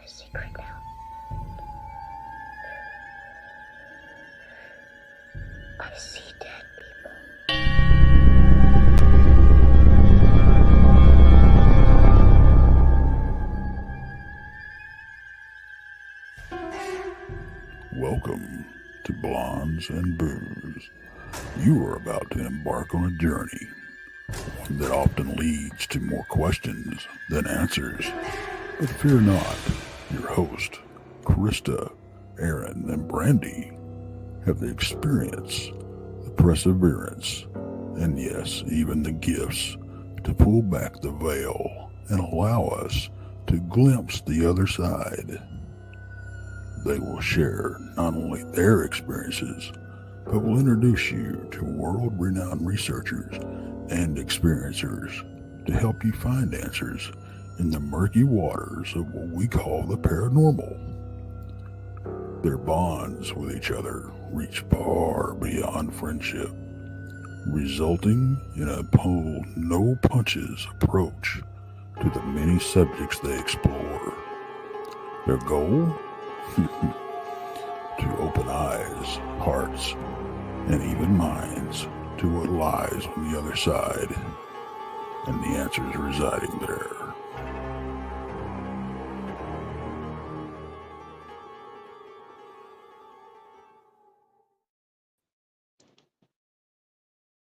a secret now. I see dead people. Welcome to Blondes and Booze. You are about to embark on a journey, one that often leads to more questions than answers. But fear not, your host, Krista, Aaron, and Brandy have the experience, the perseverance, and yes, even the gifts to pull back the veil and allow us to glimpse the other side. They will share not only their experiences, but will introduce you to world-renowned researchers and experiencers to help you find answers in the murky waters of what we call the paranormal. Their bonds with each other reach far beyond friendship, resulting in a pull no punches approach to the many subjects they explore. Their goal? To open eyes, hearts, and even minds to what lies on the other side, and the answers residing there.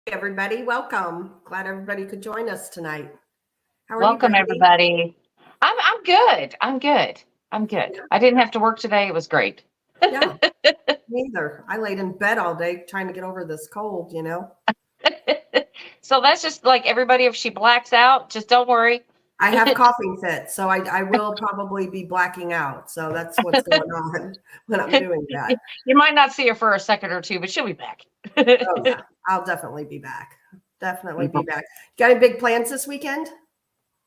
Everybody, welcome. Glad everybody could join us tonight. How are welcome, you, everybody. I'm good. I didn't have to work today. It was great. Yeah, me either. I laid in bed all day trying to get over this cold, you know. So that's just like everybody. If she blacks out, just don't worry. I have coughing fits, so I will probably be blacking out. So that's what's going on when I'm doing that. You might not see her for a second or two, but she'll be back. Oh yeah, I'll definitely be back. Definitely be back. Got any big plans this weekend?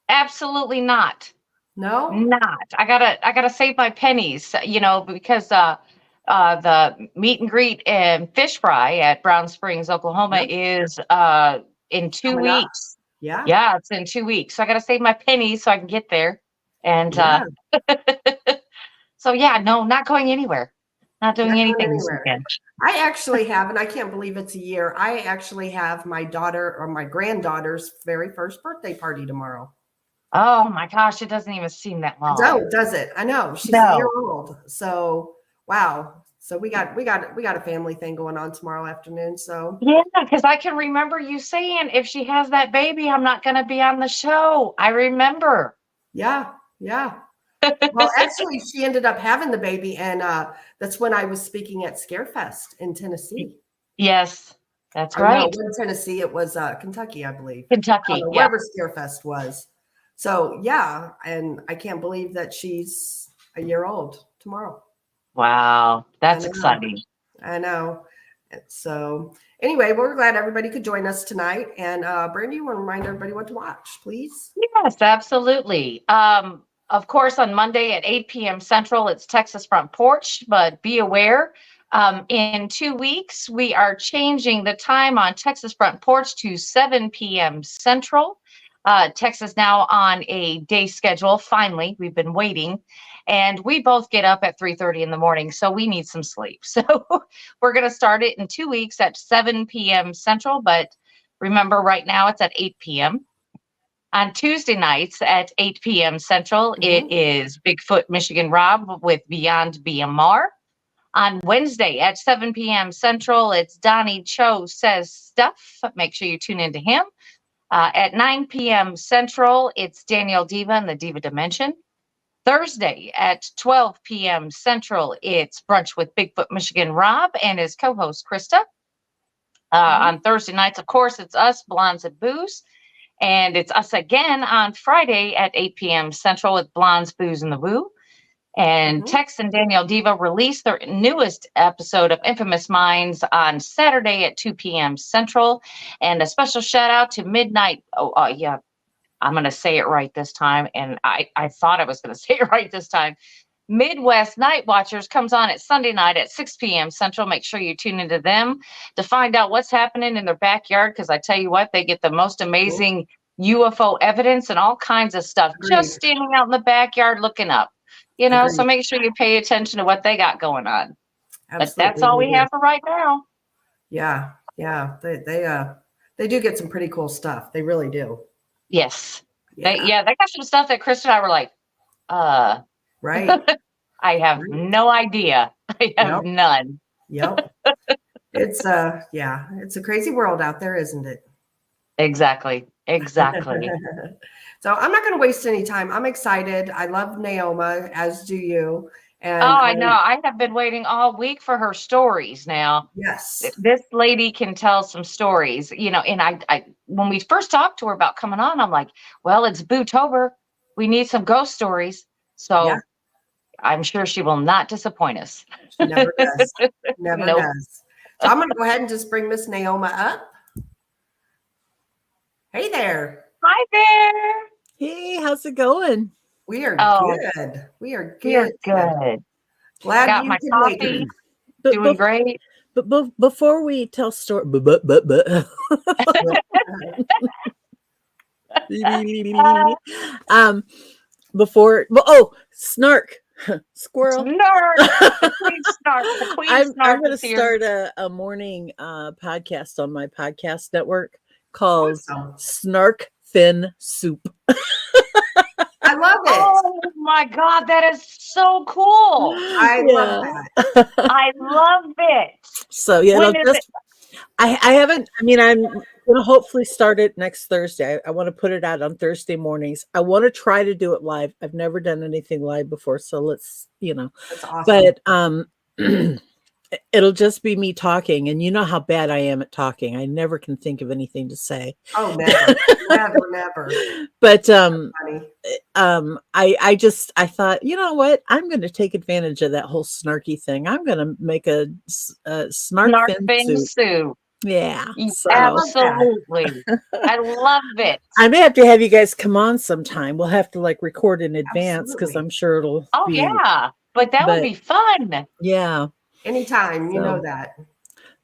Absolutely not. No, not. I gotta save my pennies, you know, because the meet and greet and fish fry at Brown Springs, Oklahoma is in 2 weeks. Yeah, it's in 2 weeks. So I gotta save my pennies so I can get there. And so yeah, no, not going anywhere. Not doing anything this weekend. I actually have, and I can't believe it's a year. I actually have my daughter or my granddaughter's very first birthday party tomorrow. Oh my gosh, it doesn't even seem that long. No, does it? I know. She's a year old. So wow. So we got a family thing going on tomorrow afternoon. So yeah, because I can remember you saying if she has that baby, I'm not gonna be on the show. I remember. Yeah. Well, actually, she ended up having the baby, and that's when I was speaking at Scarefest in Tennessee. Yes, that's right. No, in Tennessee, it was Kentucky, I believe. Kentucky, wherever Scarefest was. So yeah, and I can't believe that she's a year old tomorrow. Wow, that's exciting. I know. So anyway, we're glad everybody could join us tonight. And Brandy, you want to remind everybody what to watch, please? Yes, absolutely. Of course, on Monday at 8 p.m. Central, it's Texas Front Porch, but be aware, in 2 weeks, we are changing the time on Texas Front Porch to 7 p.m. Central. Texas now on a day schedule. Finally, we've been waiting, and we both get up at 3:30 in the morning, so we need some sleep. So we're going to start it in 2 weeks at 7 p.m. Central, but remember right now it's at 8 p.m. On Tuesday nights at 8 p.m. Central, it is Bigfoot, Michigan Rob with Beyond BMR. On Wednesday at 7 p.m. Central, it's Donnie Cho Says Stuff. Make sure you tune into him. At 9 p.m. Central, it's Danielle Diva and the Diva Dimension. Thursday at 12 p.m. Central, it's Brunch with Bigfoot, Michigan Rob and his co-host, Krista. On Thursday nights, of course, it's us, Blondes and Booze. And it's us again on Friday at 8 p.m. Central with Blondes, Booze, and the Woo. And Tex and Danielle Diva released their newest episode of Infamous Minds on Saturday at 2 p.m. Central. And a special shout out to Midnight. Yeah, I'm going to say it right this time. And I thought I was going to say it right this time. Midwest Night Watchers comes on at Sunday night at 6 p.m. Central. Make sure you tune into them to find out what's happening in their backyard. Because I tell you what, they get the most amazing UFO evidence and all kinds of stuff just standing out in the backyard looking up. you know, so Agreed. make sure you pay attention to what they got going on. But that's Absolutely, all we we do. have for right now. Yeah, yeah, they do get some pretty cool stuff. They really do. Yes. Yeah, They got some stuff that Chris and I were like, right. I have Right. no idea. I have Yep. none. Yep. It's yeah, it's a crazy world out there, isn't it? Exactly. Exactly. So I'm not going to waste any time. I'm excited. I love Neoma, as do you. Oh, And I know. I have been waiting all week for her stories now. yes, This lady can tell some stories, you know, and I when we first talked to her about coming on, I'm like, well, it's Bootober. We need some ghost stories. yeah, So I'm sure she will not disappoint us. she never does. Never Nope. does. So I'm going to go ahead and just bring Miss Neoma up. Hey there. Hi there. Hey, how's it going? We are Oh, good. We are we are good. good. Glad Got you my can make coffee. it. But, Doing great. before we tell story, um, snark, squirrel. Snark. The queen snark. The queen I'm snark going to is here. start a morning podcast on my podcast network called Awesome. Snark Fin Soup. I love it. Oh my God, that is so cool. I love that. I love it. So yeah, When is it? I haven't. I mean, I'm going to hopefully start it next Thursday. I want to put it out on Thursday mornings. I want to try to do it live. I've never done anything live before, so let's, That's awesome. But it'll just be me talking, and you know how bad I am at talking. I never can think of anything to say. Oh, never, never. But Funny. I thought, you know what? I'm going to take advantage of that whole snarky thing. I'm going to make a snark fin soup. soup. Yeah. So Absolutely. I love it. I may have to have you guys come on sometime. We'll have to like record in advance because Absolutely. I'm sure it'll Oh, be, yeah. But that would be fun. yeah. Anytime, you know So- that.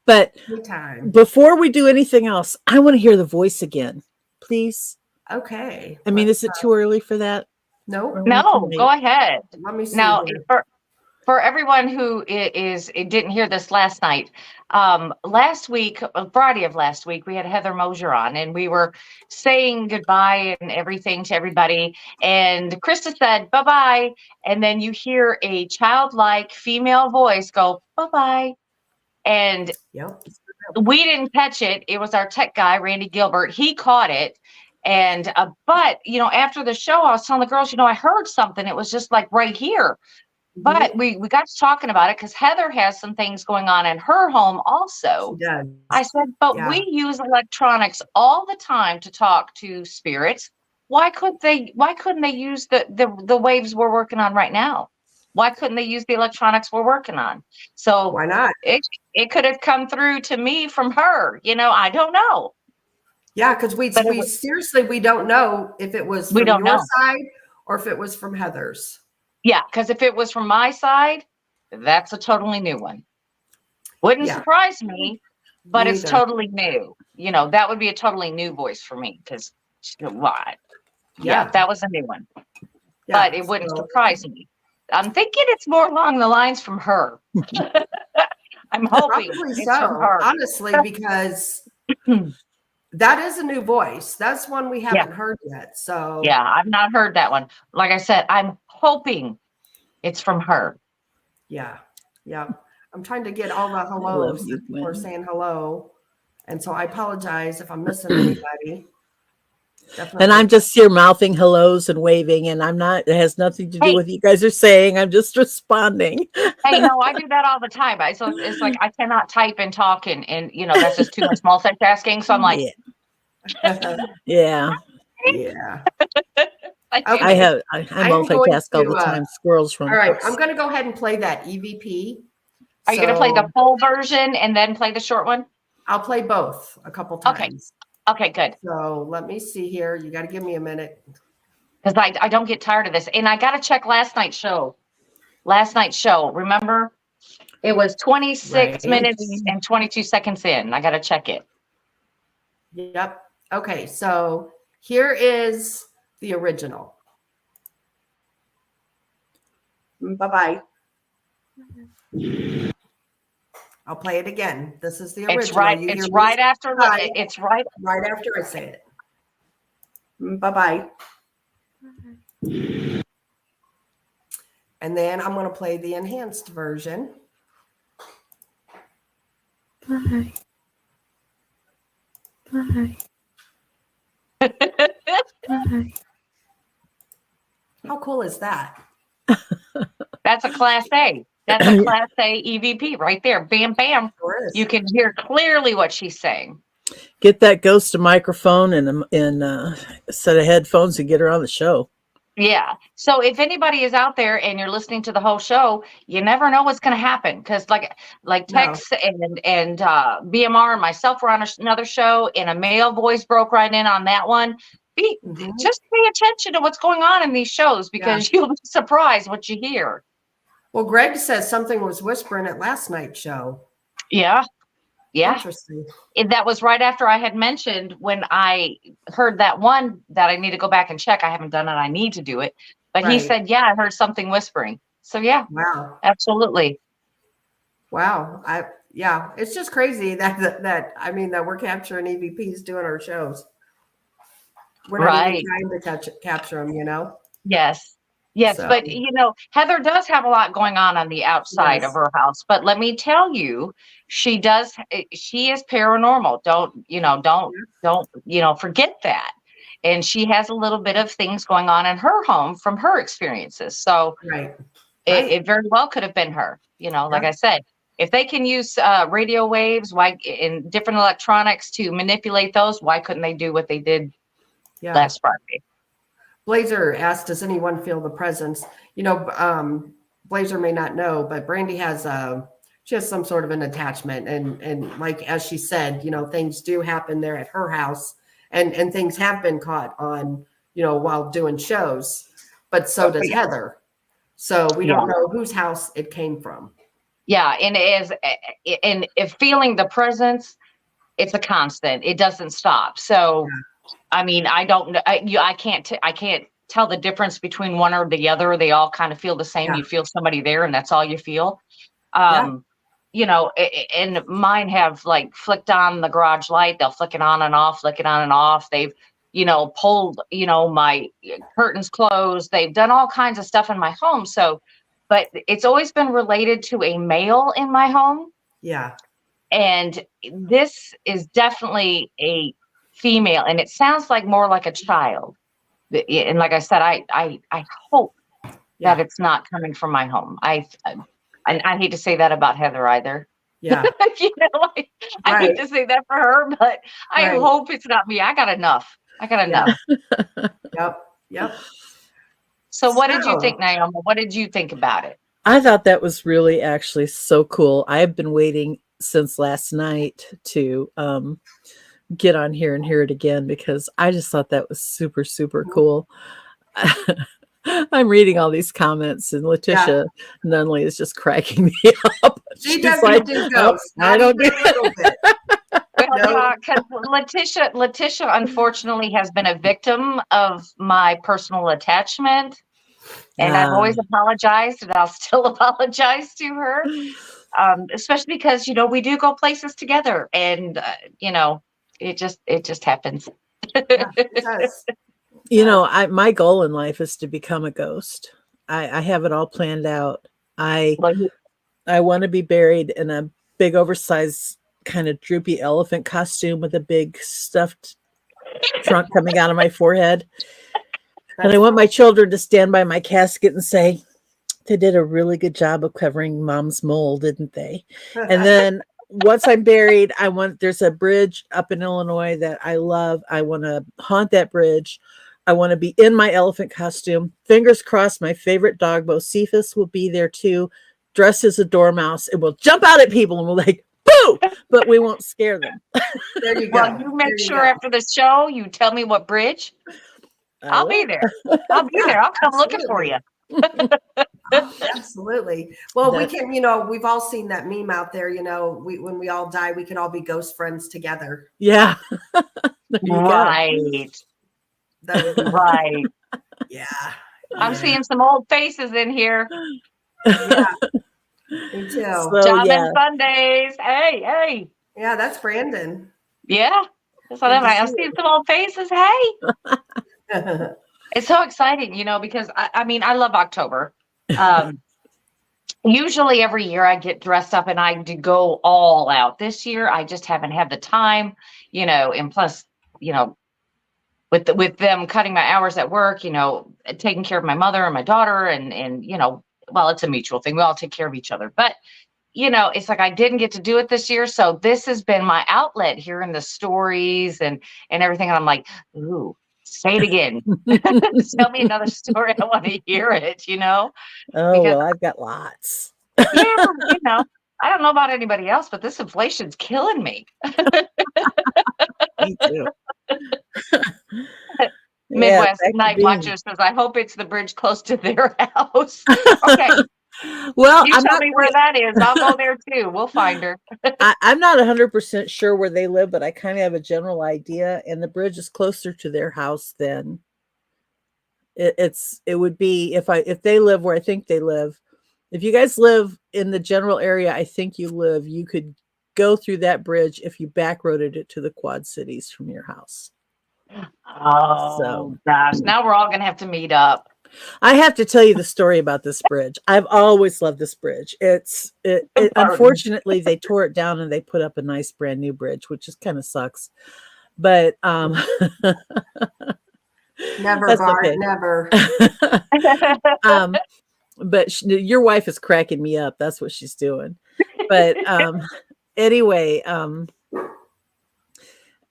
But Anytime. before we do anything else, I want to hear the voice again, please. Okay. I mean, is it too early for that? Nope. No, go ahead. Let me see. Now, here. for everyone who didn't hear this last night, last week, Friday of last week, we had Heather Mosier on, and we were saying goodbye and everything to everybody. And Krista said bye-bye, and then you hear a childlike female voice go bye-bye, and Yep. we didn't catch it. It was our tech guy, Randy Gilbert. He caught it. And but after the show, I was telling the girls, I heard something. It was just like right here. But we got to talking about it because Heather has some things going on in her home also. She does. I said, but Yeah. we use electronics all the time to talk to spirits. Why couldn't they use the waves we're working on right now? Why couldn't they use the electronics we're working on? So Why not? it could have come through to me from her. I don't know. Yeah, because we seriously we don't know if it was from your side or if it was from Heather's. Yeah, because if it was from my side, that's a totally new one. Wouldn't surprise me, but it's totally new. That would be a totally new voice for me because why? Yeah, that was a new one. Yeah, but it wouldn't surprise me. I'm thinking it's more along the lines from her. I'm hoping Probably it's so, from her. honestly, because that is a new voice. That's one we haven't heard yet. So yeah, I've not heard that one. Like I said, I'm hoping it's from her. Yeah. I'm trying to get all the hellos. People are saying hello. And so I apologize if I'm missing anybody. Definitely. And I'm just here mouthing hellos and waving, and it has nothing to do with what you guys are saying. I'm just responding. Hey, no, I do that all the time. So it's like I cannot type and talk, and that's just too much multitasking. So I'm like, yeah. I multitask all the time. Squirrels run. All right, I'm going to go ahead and play that EVP. Are you going to play the full version and then play the short one? I'll play both a couple times. Okay, good. So let me see here. You got to give me a minute. Because I don't get tired of this. And I got to check last night's show. Remember? It was 26 minutes and 22 seconds in. I got to check it. Yep. Okay, so here is the original. Bye-bye. I'll play it again. This is the original. It's right. You It's hear right me? after. Bye. It's right. Right after I say it. Bye-bye. And then I'm going to play the enhanced version. Bye. Bye. Bye. How cool is that? That's a Class A. That's a Class A EVP right there. Bam, bam. Sure is. You can hear clearly what she's saying. Get that ghost a microphone and a set of headphones and get her on the show. Yeah. So if anybody is out there and you're listening to the whole show, you never know what's going to happen. Because like Tex and BMR and myself were on another show, and a male voice broke right in on that one. Just pay attention to what's going on in these shows, because you'll be surprised what you hear. Well, Greg says something was whispering at last night's show. Yeah. Yeah. Interesting. That was right after I had mentioned, when I heard that one, that I need to go back and check. I haven't done it. I need to do it. But he said, yeah, I heard something whispering. So yeah. Wow. Absolutely. Wow. It's just crazy that we're capturing EVPs doing our shows. We're not even trying to capture them, Yes. Yes. So. But, Heather does have a lot going on the outside of her house. But let me tell you, she is paranormal. Don't forget that. And she has a little bit of things going on in her home from her experiences. So it very well could have been her, like I said. If they can use radio waves and different electronics to manipulate those, why couldn't they do what they did last Friday? Blazer asked, does anyone feel the presence? Blazer may not know, but Brandy has some sort of an attachment. And like, as she said, things do happen there at her house, and things have been caught on, while doing shows, but so does Heather. So we don't know whose house it came from. Yeah. And if feeling the presence, it's a constant, it doesn't stop. So I mean, I don't know. I can't tell the difference between one or the other. They all kind of feel the same. You feel somebody there, and that's all you feel. And mine have flicked on the garage light. They'll flick it on and off, flick it on and off. They've, pulled, my curtains closed. They've done all kinds of stuff in my home. So, but it's always been related to a male in my home. Yeah. And this is definitely a female, and it sounds more like a child. And like I said, I hope that it's not coming from my home. I hate to say that about Heather either. Yeah. I hate to say that for her, but I hope it's not me. I got enough. Yep. So what did you think, Neoma? What did you think about it? I thought that was really actually so cool. I have been waiting since last night to get on here and hear it again, because I just thought that was super, super cool. I'm reading all these comments, and Letitia Nunley is just cracking me up. She doesn't do ghosts. I don't do it. Because Letitia unfortunately has been a victim of my personal attachment, and I've always apologized, and I'll still apologize to her, especially because we do go places together, and it just happens. It does. My goal in life is to become a ghost. I have it all planned out. I want to be buried in a big oversized kind of droopy elephant costume with a big stuffed trunk coming out of my forehead. And I want my children to stand by my casket and say, they did a really good job of covering Mom's mole, didn't they? And then once I'm buried, there's a bridge up in Illinois that I love. I want to haunt that bridge. I want to be in my elephant costume. Fingers crossed, my favorite dog, Bocephus, will be there too, dressed as a dormouse, and we'll jump out at people and we'll boo! But we won't scare them. There you go. Well, you make sure after the show you tell me what bridge. I'll be there. I'll come looking for you. Absolutely. Well, we can, we've all seen that meme out there, when we all die, we can all be ghost friends together. Yeah. Right. That is right. Yeah. I'm seeing some old faces in here. Yeah, me too. So Job yeah, and Sundays. Hey. Yeah, that's Brandon. Yeah. So Good to I'm see seeing some old faces. Hey. you. It's so exciting, because I mean, I love October. Usually every year I get dressed up and I do go all out. This year I just haven't had the time, and plus, with them cutting my hours at work, taking care of my mother and my daughter and well, it's a mutual thing. We all take care of each other. But it's like I didn't get to do it this year. So this has been my outlet, hearing the stories and everything. And I'm like, ooh, say it again. Tell me another story. I want to hear it, oh because well, I've got lots. yeah, I don't know about anybody else, but this inflation's killing me. Me too. Midwest back to Night being- Watcher says, I hope it's the bridge close to their house. Okay. Well, You I'm tell not me where that is. I'll go there too. We'll find her. I'm not 100% sure where they live, but I kind of have a general idea. And the bridge is closer to their house than it would be if they live where I think they live. If you guys live in the general area I think you live, you could go through that bridge if you backroaded it to the Quad Cities from your house. Oh gosh, now we're all gonna have to meet up. I have to tell you the story about this bridge. I've always loved this bridge. Unfortunately they tore it down and they put up a nice brand new bridge, which just kind of sucks. But Never, Bart, okay. Never. But your wife is cracking me up. That's what she's doing. But anyway,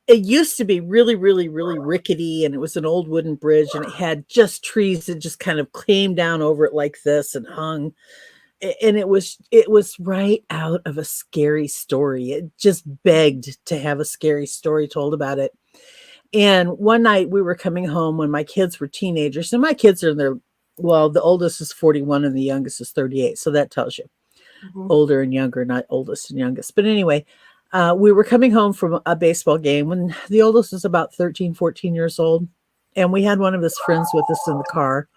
it used to be really, really, really rickety, and it was an old wooden bridge, and it had just trees that just kind of came down over it like this and hung. And it was right out of a scary story. It just begged to have a scary story told about it. And one night we were coming home when my kids were teenagers, and my kids are in their, well, the oldest is 41 and the youngest is 38. So that tells you older and younger, not oldest and youngest. But anyway, we were coming home from a baseball game when the oldest was about 13, 14 years old. And we had one of his friends with us in the car.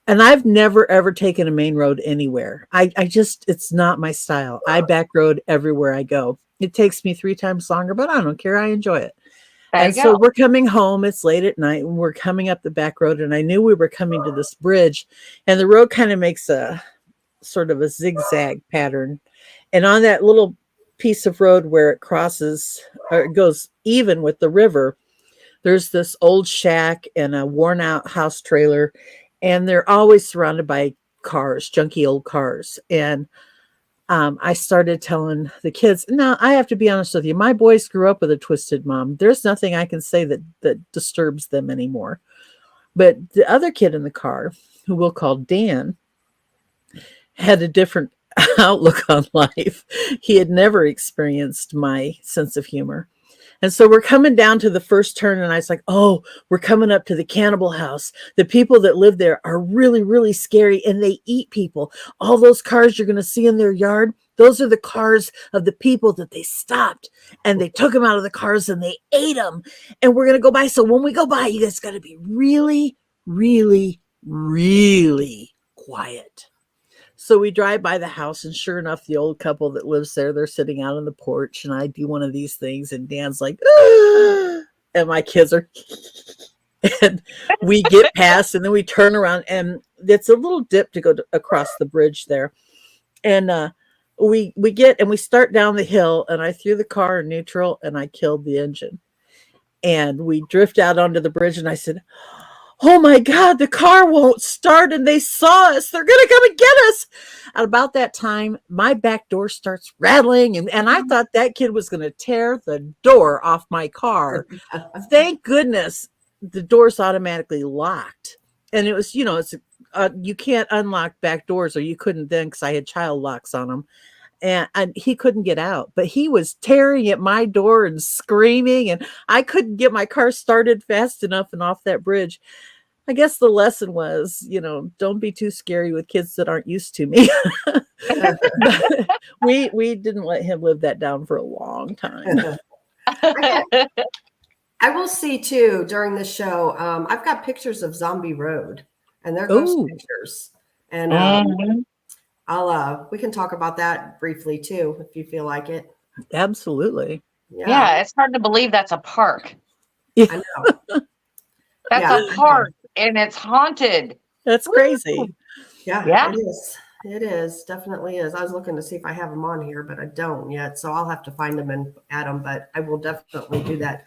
And I've never, ever taken a main road anywhere. I just, it's not my style. I back road everywhere I go. It takes me 3 times longer, but I don't care. I enjoy it. And so we're coming home. It's late at night and we're coming up the back road. And I knew we were coming to this bridge, and the road kind of makes a sort of a zigzag pattern. And on that little piece of road where it crosses, or it goes even with the river, there's this old shack and a worn out house trailer. And they're always surrounded by cars, junky old cars. And I started telling the kids, now I have to be honest with you, my boys grew up with a twisted mom. There's nothing I can say that disturbs them anymore. But the other kid in the car, who we'll call Dan, had a different outlook on life. He had never experienced my sense of humor. And so we're coming down to the first turn, and I was like, oh, we're coming up to the cannibal house. The people that live there are really, really scary, and they eat people. All those cars you're going to see in their yard, those are the cars of the people that they stopped, and they took them out of the cars, and they ate them. And we're going to go by. So when we go by, you guys got to be really, really, really quiet. So we drive by the house, and sure enough, the old couple that lives there, they're sitting out on the porch, and I do one of these things, and Dan's like, ah! And my kids are, and we get past, and then we turn around, and it's a little dip to go across the bridge there. And we get, and we start down the hill, and I threw the car in neutral, and I killed the engine. And we drift out onto the bridge, and I said, oh my God, the car won't start and they saw us. They're going to come and get us. At about that time, my back door starts rattling. And I thought that kid was going to tear the door off my car. Thank goodness the door's automatically locked. And it was, it's you can't unlock back doors, or you couldn't then because I had child locks on them. And he couldn't get out, but he was tearing at my door and screaming, and I couldn't get my car started fast enough and off that bridge. I guess the lesson was, don't be too scary with kids that aren't used to me. we didn't let him live that down for a long time. I will see too during the show. I've got pictures of Zombie Road, and they're ghost pictures. And we can talk about that briefly too, if you feel like it. Absolutely. Yeah, it's hard to believe that's a park. I know. That's a park and it's haunted. That's crazy. Yeah, it is. It is, definitely is. I was looking to see if I have them on here, but I don't yet. So I'll have to find them and add them, but I will definitely do that.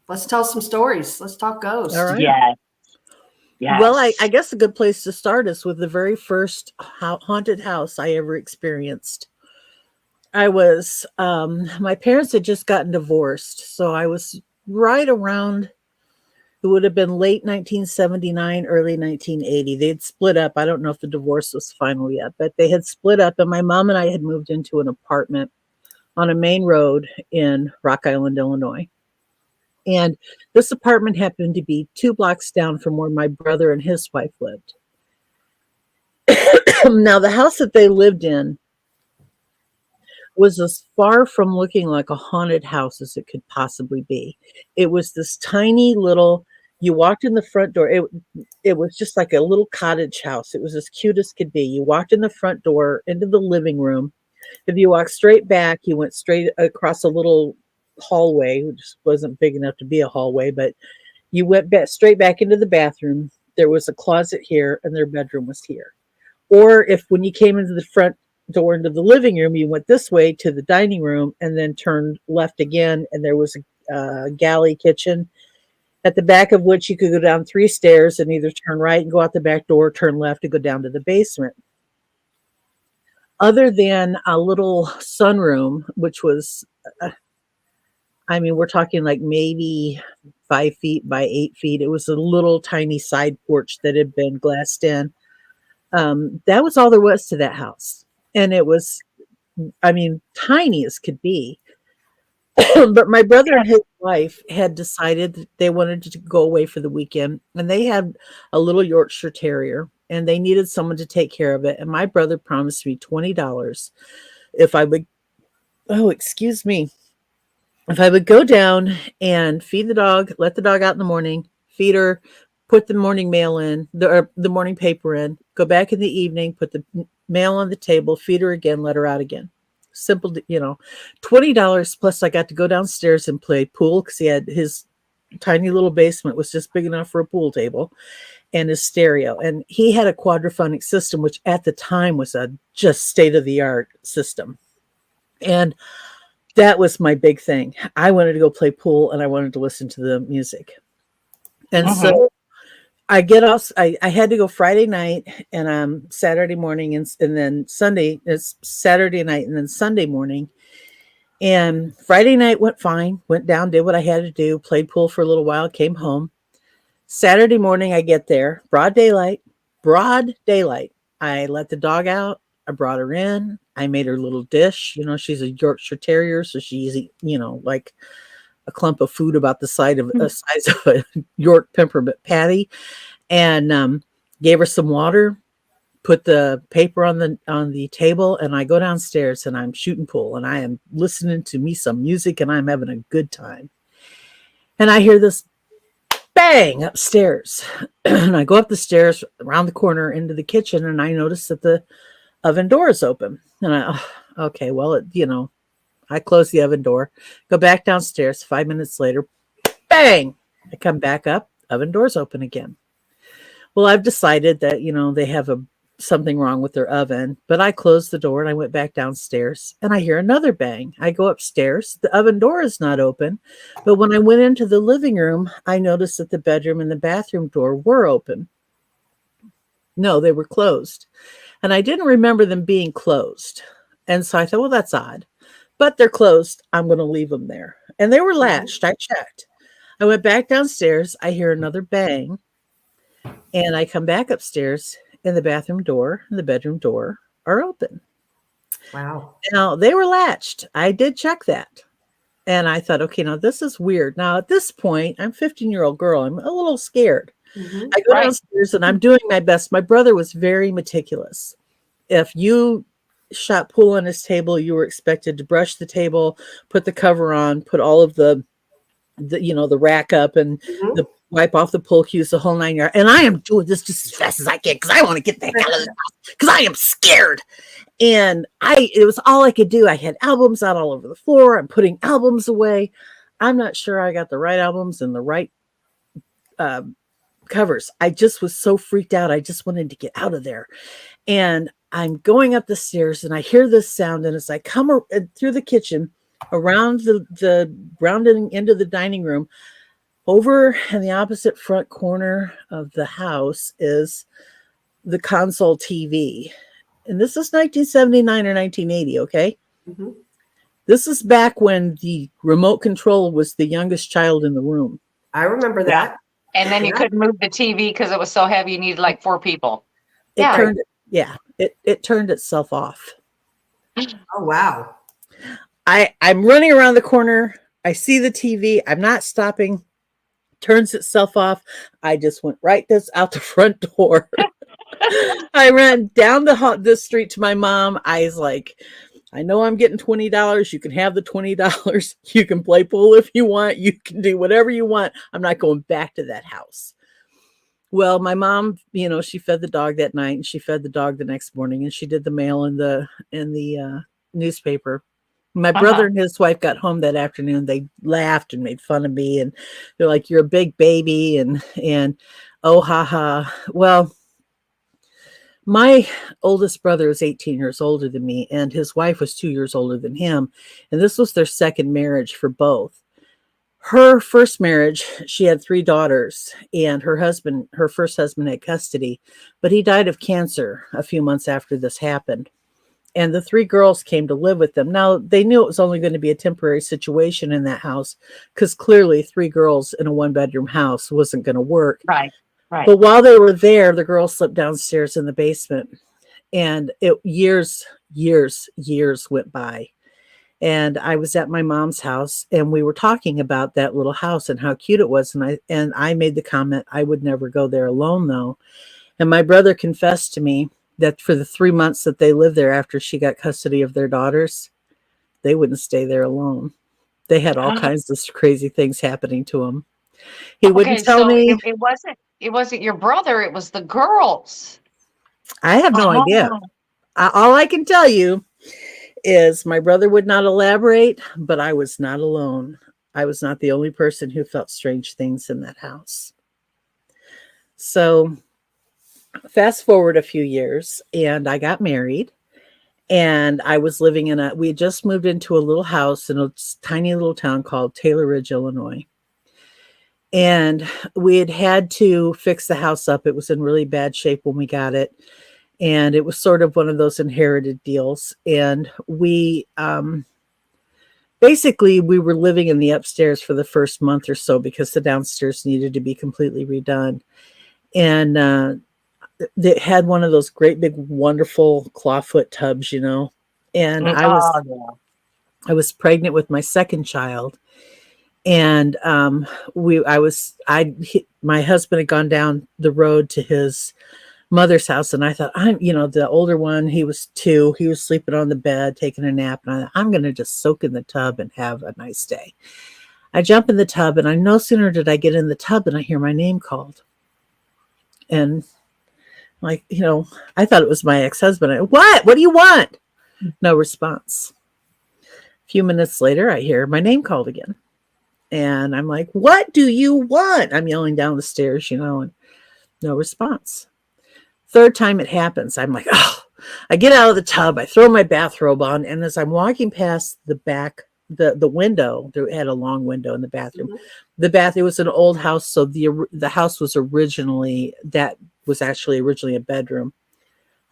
Let's tell some stories. Let's talk ghosts. All right. Yes. Well, I guess a good place to start is with the very first haunted house I ever experienced. I was, my parents had just gotten divorced. So I was right around, it would have been late 1979, early 1980. They'd split up. I don't know if the divorce was final yet, but they had split up, and my mom and I had moved into an apartment on a main road in Rock Island, Illinois. And this apartment happened to be 2 blocks down from where my brother and his wife lived. Now, the house that they lived in was as far from looking like a haunted house as it could possibly be. It was this tiny little, you walked in the front door, it was just like a little cottage house. It was as cute as could be. You walked in the front door into the living room. If you walked straight back, you went straight across a little hallway, which wasn't big enough to be a hallway, but you went straight back into the bathroom. There was a closet here and their bedroom was here. Or if when you came into the front door into the living room, you went this way to the dining room and then turned left again, and there was a galley kitchen at the back of which you could go down 3 stairs and either turn right and go out the back door, turn left and go down to the basement. Other than a little sunroom, which was, we're talking like maybe 5 feet by 8 feet. It was a little tiny side porch that had been glassed in. That was all there was to that house. And it was, tiny as could be. But my brother and his wife had decided that they wanted to go away for the weekend. And they had a little Yorkshire Terrier. And they needed someone to take care of it. And my brother promised me $20 if I would, if I would go down and feed the dog, let the dog out in the morning, feed her, put the morning mail in, the morning paper in, go back in the evening, put the mail on the table, feed her again, let her out again. Simple, $20 plus I got to go downstairs and play pool because he had his tiny little basement was just big enough for a pool table and his stereo. And he had a quadraphonic system, which at the time was a just state-of-the-art system. And that was my big thing. I wanted to go play pool and I wanted to listen to the music. And so I get off, I had to go Friday night and Saturday morning and then Sunday, it's Saturday night and then Sunday morning. And Friday night went fine, went down, did what I had to do, played pool for a little while, came home. Saturday morning, I get there, broad daylight. I let the dog out. I brought her in. I made her little dish. She's a Yorkshire Terrier, so she's, like a clump of food about the size of a York peppermint patty, and gave her some water. Put the paper on the table, and I go downstairs and I'm shooting pool, and I am listening to me some music, and I'm having a good time. And I hear this bang upstairs, and I go up the stairs around the corner into the kitchen, and I notice that the oven door is open. And okay, well, I close the oven door, go back downstairs. 5 minutes later, bang! I come back up, oven door's open again. Well, I've decided that, they have something wrong with their oven, but I closed the door and I went back downstairs and I hear another bang. I go upstairs, the oven door is not open, but when I went into the living room, I noticed that the bedroom and the bathroom door were open. No, they were closed. And I didn't remember them being closed. And so I thought, well, that's odd, but they're closed. I'm going to leave them there. And they were latched. I checked. I went back downstairs. I hear another bang and I come back upstairs. And the bathroom door and the bedroom door are open. Wow. Now, they were latched. I did check that. And I thought, okay, now this is weird. Now, at this point, I'm a 15-year-old girl. I'm a little scared. I go downstairs and I'm doing my best. My brother was very meticulous. If you shot pool on his table, you were expected to brush the table, put the cover on, put all of the rack up and wipe off the pull cues, the whole 9 yards. And I am doing this just as fast as I can because I want to get the heck out of the house because I am scared. And it was all I could do. I had albums out all over the floor. I'm putting albums away. I'm not sure I got the right albums and the right covers. I just was so freaked out. I just wanted to get out of there. And I'm going up the stairs and I hear this sound. And as I come through the kitchen, around the rounding into the dining room, over in the opposite front corner of the house is the console TV. And this is 1979 or 1980, okay? Mm-hmm. This is back when the remote control was the youngest child in the room. I remember that. And then you couldn't move the TV because it was so heavy. You needed like 4 people. It turned itself off. Oh, wow. I'm running around the corner. I see the TV. I'm not stopping. Turns itself off. I just went right out the front door. I ran down the street to my mom. I was like, I know I'm getting $20. You can have the $20. You can play pool if you want. You can do whatever you want. I'm not going back to that house. Well, my mom, she fed the dog that night and she fed the dog the next morning and she did the mail and the newspaper. My brother and his wife got home that afternoon. They laughed and made fun of me. And they're like, you're a big baby. And oh, ha. Well, my oldest brother is 18 years older than me. And his wife was 2 years older than him. And this was their second marriage for both. Her first marriage, she had 3 daughters. And her first husband had custody. But he died of cancer a few months after this happened. And the 3 girls came to live with them. Now, they knew it was only going to be a temporary situation in that house because clearly 3 girls in a 1-bedroom house wasn't going to work. Right. But while they were there, the girls slipped downstairs in the basement. And years went by. And I was at my mom's house and we were talking about that little house and how cute it was. And I made the comment, I would never go there alone, though. And my brother confessed to me that for the 3 months that they lived there after she got custody of their daughters, they wouldn't stay there alone. They had all kinds of crazy things happening to them. He wouldn't tell me. It wasn't your brother. It was the girls. I have no idea. All I can tell you is my brother would not elaborate, but I was not alone. I was not the only person who felt strange things in that house. So fast forward a few years and I got married and I was living we had just moved into a little house in a tiny little town called Taylor Ridge, Illinois. And we had to fix the house up. It was in really bad shape when we got it. And it was sort of one of those inherited deals. And we, basically we were living in the upstairs for the first month or so because the downstairs needed to be completely redone. And, they had one of those great big wonderful clawfoot tubs, and I was pregnant with my second child, and my husband had gone down the road to his mother's house, and I thought, the older one, he was 2, he was sleeping on the bed taking a nap, and I thought, I'm gonna just soak in the tub and have a nice day. I jump in the tub, and I no sooner did I get in the tub than I hear my name called, and I thought it was my ex-husband. What do you want? No response. A few minutes later, I hear my name called again. And I'm like, what do you want? I'm yelling down the stairs, and no response. Third time it happens. I'm like, I get out of the tub. I throw my bathrobe on. And as I'm walking past the back, the window, they had a long window in the bathroom. Mm-hmm. It was an old house. So the house was originally a bedroom.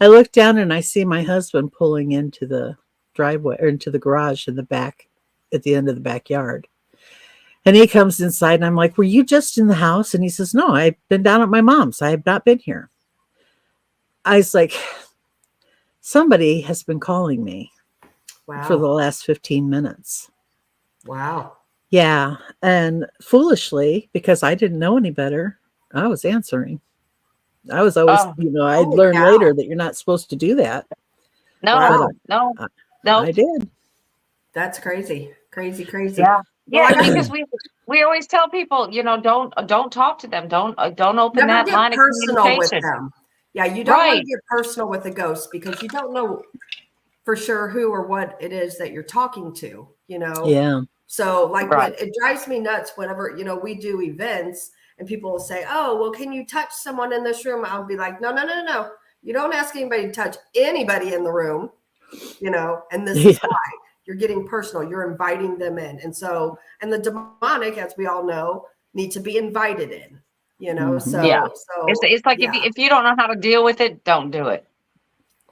I look down and I see my husband pulling into the driveway or into the garage in the back at the end of the backyard. And he comes inside and I'm like, were you just in the house? And he says, no, I've been down at my mom's. I have not been here. I was like, somebody has been calling me for the last 15 minutes. Wow. Yeah. And foolishly, because I didn't know any better, I was answering. I was always, I'd learned later that you're not supposed to do that. No. I did. That's crazy. Crazy. Yeah. Yeah, because we always tell people, don't talk to them. Don't open Never that get line of personal with communication. them. Yeah, you don't want Right. to get personal with a ghost because you don't know for sure who or what it is that you're talking to, Yeah. So like Right. it drives me nuts whenever, we do events and people will say, oh, well, can you touch someone in this room? I'll be like, no. You don't ask anybody to touch anybody in the room, and this is why you're getting personal. You're inviting them in. And the demonic, as we all know, need to be invited in, Mhm. Yeah. so It's like if you don't know how to deal with it, don't do it.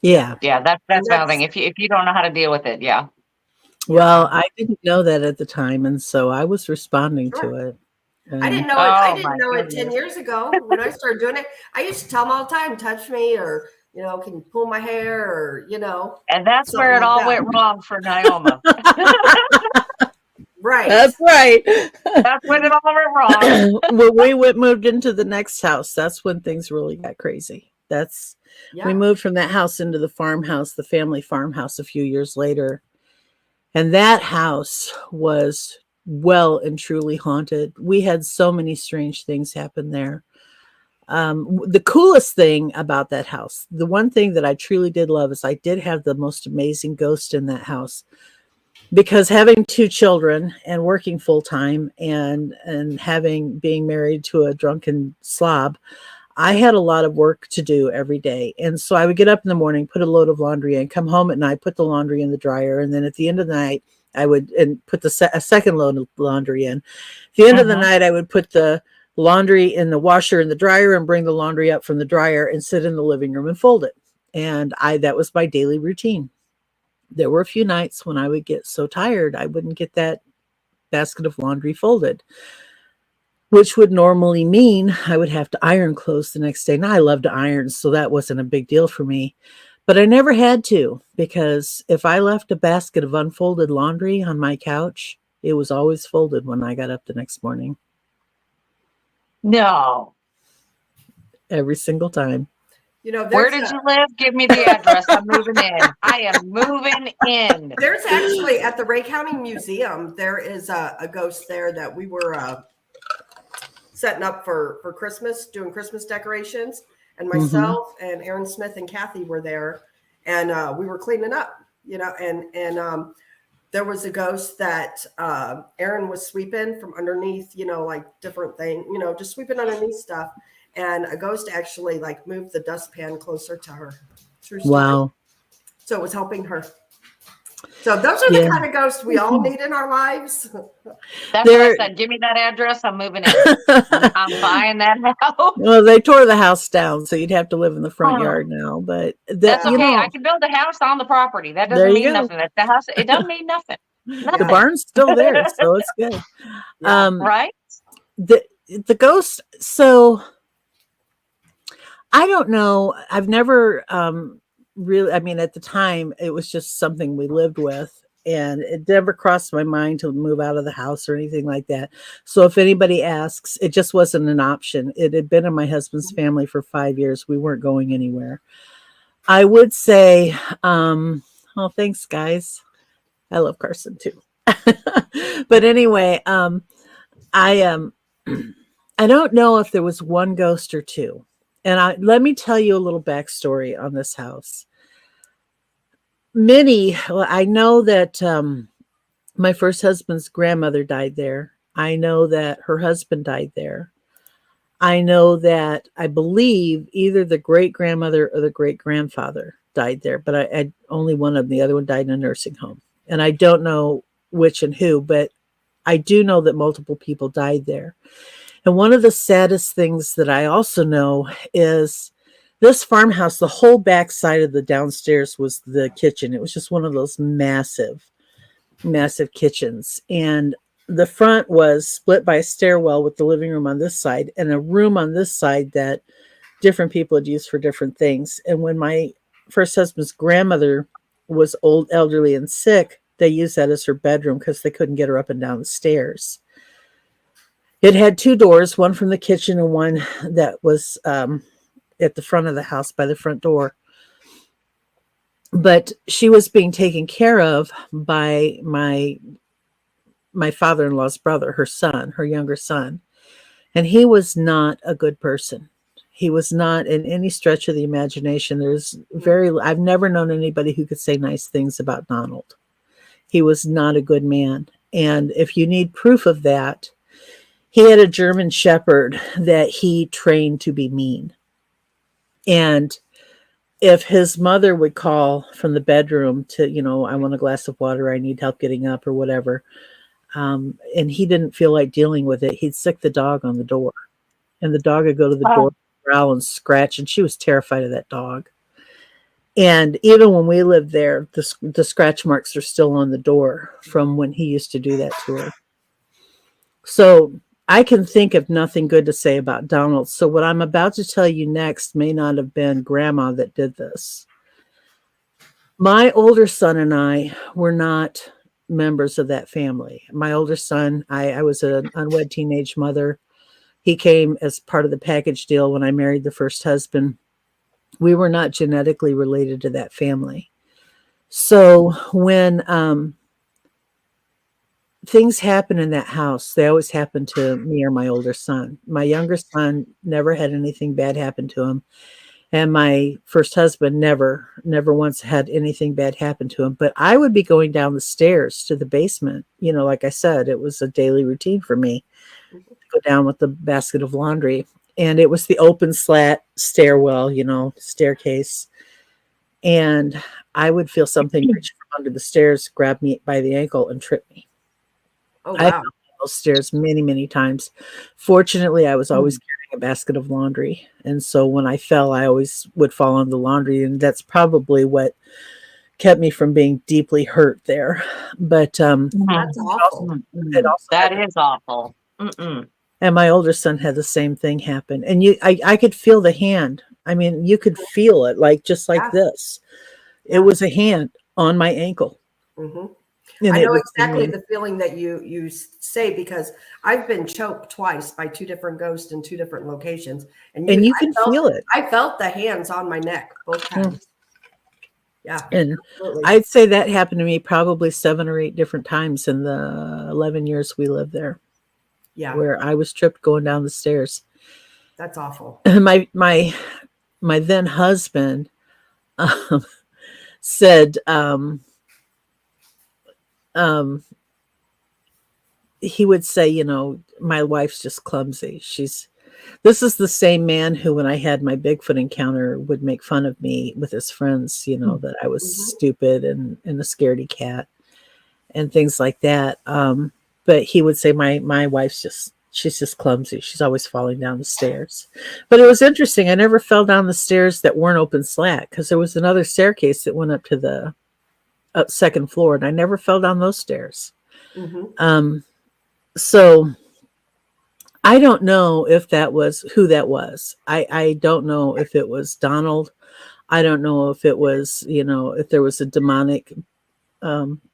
Yeah. Yeah, that's my thing. If you don't know how to deal with it, yeah. Well, I didn't know that at the time, and so I was responding to it. I didn't know it. I didn't know it 10 years ago when I started doing it. I used to tell them all the time, touch me, or can you pull my hair, or And that's where it all went wrong for Neoma. Right. That's right. That's when it all went wrong. When we moved into the next house, that's when things really got crazy. We moved from that house into the farmhouse, the family farmhouse, a few years later. And that house was well and truly haunted. We had so many strange things happen there. The coolest thing about that house, the one thing that I truly did love, is I did have the most amazing ghost in that house. Because having 2 children and working full time and being married to a drunken slob, I had a lot of work to do every day. And so I would get up in the morning, put a load of laundry in, come home at night, put the laundry in the dryer. And then at the end of the night, I would put a second load of laundry in. At the end of the night, I would put the laundry in the washer in the dryer and bring the laundry up from the dryer and sit in the living room and fold it. And that was my daily routine. There were a few nights when I would get so tired, I wouldn't get that basket of laundry folded, which would normally mean I would have to iron clothes the next day. Now, I love to iron, so that wasn't a big deal for me. But I never had to, because if I left a basket of unfolded laundry on my couch, it was always folded when I got up the next morning. No. Every single time. Where did you live? Give me the address. I'm moving in. I am moving in. There's actually at the Ray County Museum, there is a ghost there that we were setting up for Christmas, doing Christmas decorations. And myself and Aaron Smith and Kathy were there, and we were cleaning up, and there was a ghost that Aaron was sweeping from underneath, like different thing, just sweeping underneath stuff. And a ghost actually like moved the dustpan closer to her. True story. Wow. So it was helping her. So those are the kind of ghosts we all need in our lives. That's what I said. Give me that address. I'm moving in. I'm buying that house. Well, they tore the house down, so you'd have to live in the front yard now. But that's okay. I can build a house on the property. That doesn't mean nothing. The house, it doesn't mean nothing. The barn's still there, so it's good. Right? The ghost. So I don't know. I've never really, at the time, it was just something we lived with, and it never crossed my mind to move out of the house or anything like that. So if anybody asks, it just wasn't an option. It had been in my husband's family for 5 years. We weren't going anywhere. I would say, thanks, guys. I love Carson too. But anyway, I don't know if there was one ghost or two. And let me tell you a little backstory on this house. I know that my first husband's grandmother died there. I know that her husband died there. I know that I believe either the great-grandmother or the great-grandfather died there, but I only one of them. The other one died in a nursing home. And I don't know which and who, but I do know that multiple people died there. And one of the saddest things that I also know is this farmhouse, the whole back side of the downstairs was the kitchen. It was just one of those massive, massive kitchens. And the front was split by a stairwell with the living room on this side and a room on this side that different people had used for different things. And when my first husband's grandmother was old, elderly, and sick, they used that as her bedroom because they couldn't get her up and down the stairs. It had 2 doors, one from the kitchen and one that was at the front of the house by the front door. But she was being taken care of by my my father-in-law's brother, her son, her younger son. And he was not a good person. He was not in any stretch of the imagination. I've never known anybody who could say nice things about Donald. He was not a good man. And if you need proof of that, he had a German Shepherd that he trained to be mean. And if his mother would call from the bedroom to, I want a glass of water, I need help getting up or whatever, and he didn't feel like dealing with it, he'd sick the dog on the door. And the dog would go to the door, growl and scratch, and she was terrified of that dog. And even when we lived there, the scratch marks are still on the door from when he used to do that to her. So I can think of nothing good to say about Donald. So what I'm about to tell you next may not have been Grandma that did this. My older son and I were not members of that family. My older son, I was an unwed teenage mother. He came as part of the package deal when I married the first husband. We were not genetically related to that family. So when things happen in that house, they always happen to me or my older son. My younger son never had anything bad happen to him. And my first husband never once had anything bad happen to him. But I would be going down the stairs to the basement. Like I said, it was a daily routine for me to go down with the basket of laundry. And it was the open slat stairwell, staircase. And I would feel something reach from under the stairs, grab me by the ankle and trip me. Oh, I wow. fell down those stairs many, many times. Fortunately, I was always carrying a basket of laundry. And so when I fell, I always would fall on the laundry. And that's probably what kept me from being deeply hurt there. But That's awful. That is awful. Mm-mm. And my older son had the same thing happen. And I could feel the hand. I mean, you could feel it just like this. It was a hand on my ankle. Mm-hmm. And I know exactly the feeling that you say, because I've been choked twice by two different ghosts in two different locations. And you can feel it. I felt the hands on my neck both times. Yeah. And absolutely. I'd say that happened to me probably 7 or 8 different times in the 11 years we lived there. Yeah. Where I was tripped going down the stairs. That's awful. My then husband said he would say, my wife's just clumsy. This is the same man who, when I had my Bigfoot encounter, would make fun of me with his friends, that I was stupid and a scaredy cat and things like that. But he would say, my wife's she's just clumsy. She's always falling down the stairs. But it was interesting. I never fell down the stairs that weren't open slat, because there was another staircase that went up to the second floor, and I never fell down those stairs. Mm-hmm. So I don't know if that was who that was. I don't know if it was Donald. I don't know if it was, if there was a demonic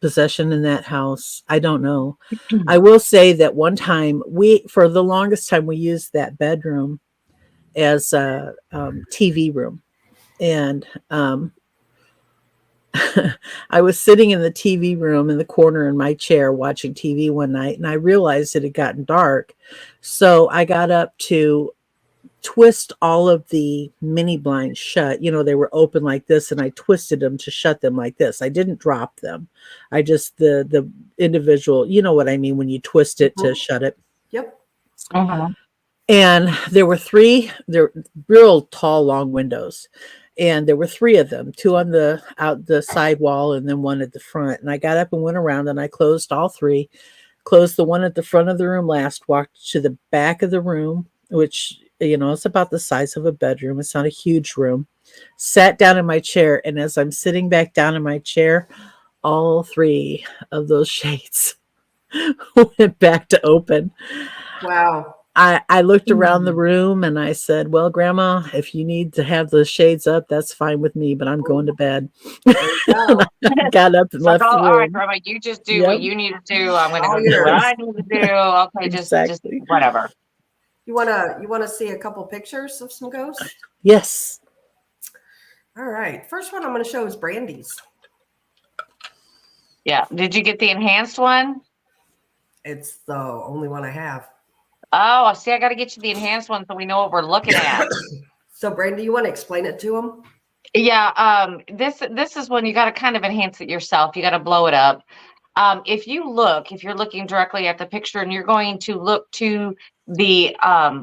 possession in that house. I don't know. I will say that one time for the longest time, we used that bedroom as a TV room. And I was sitting in the TV room in the corner in my chair watching TV one night, and I realized it had gotten dark. So I got up to twist all of the mini blinds shut. They were open like this, and I twisted them to shut them like this. I didn't drop them. I just, the individual, you know what I mean when you twist it to shut it. Yep. Uh-huh. And there were real tall, long windows. And there were 3 of them, 2 on the side wall and then 1 at the front. And I got up and went around and I closed all 3, closed the one at the front of the room last, walked to the back of the room, which, it's about the size of a bedroom. It's not a huge room. Sat down in my chair. And as I'm sitting back down in my chair, all 3 of those shades went back to open. Wow. I looked around the room and I said, well, Grandma, if you need to have the shades up, that's fine with me, but I'm going to bed. I got up and left the room. All right, Grandma, you just do what you need to do. I'm going to go do what I need to do. Okay, just whatever. You wanna see a couple pictures of some ghosts? Yes. All right. First one I'm going to show is Brandy's. Yeah. Did you get the enhanced one? It's the only one I have. Oh, see, I got to get you the enhanced one so we know what we're looking at. So, Brandy, you want to explain it to him? Yeah, this is when you got to kind of enhance it yourself. You got to blow it up. If you're looking directly at the picture and you're going to look to the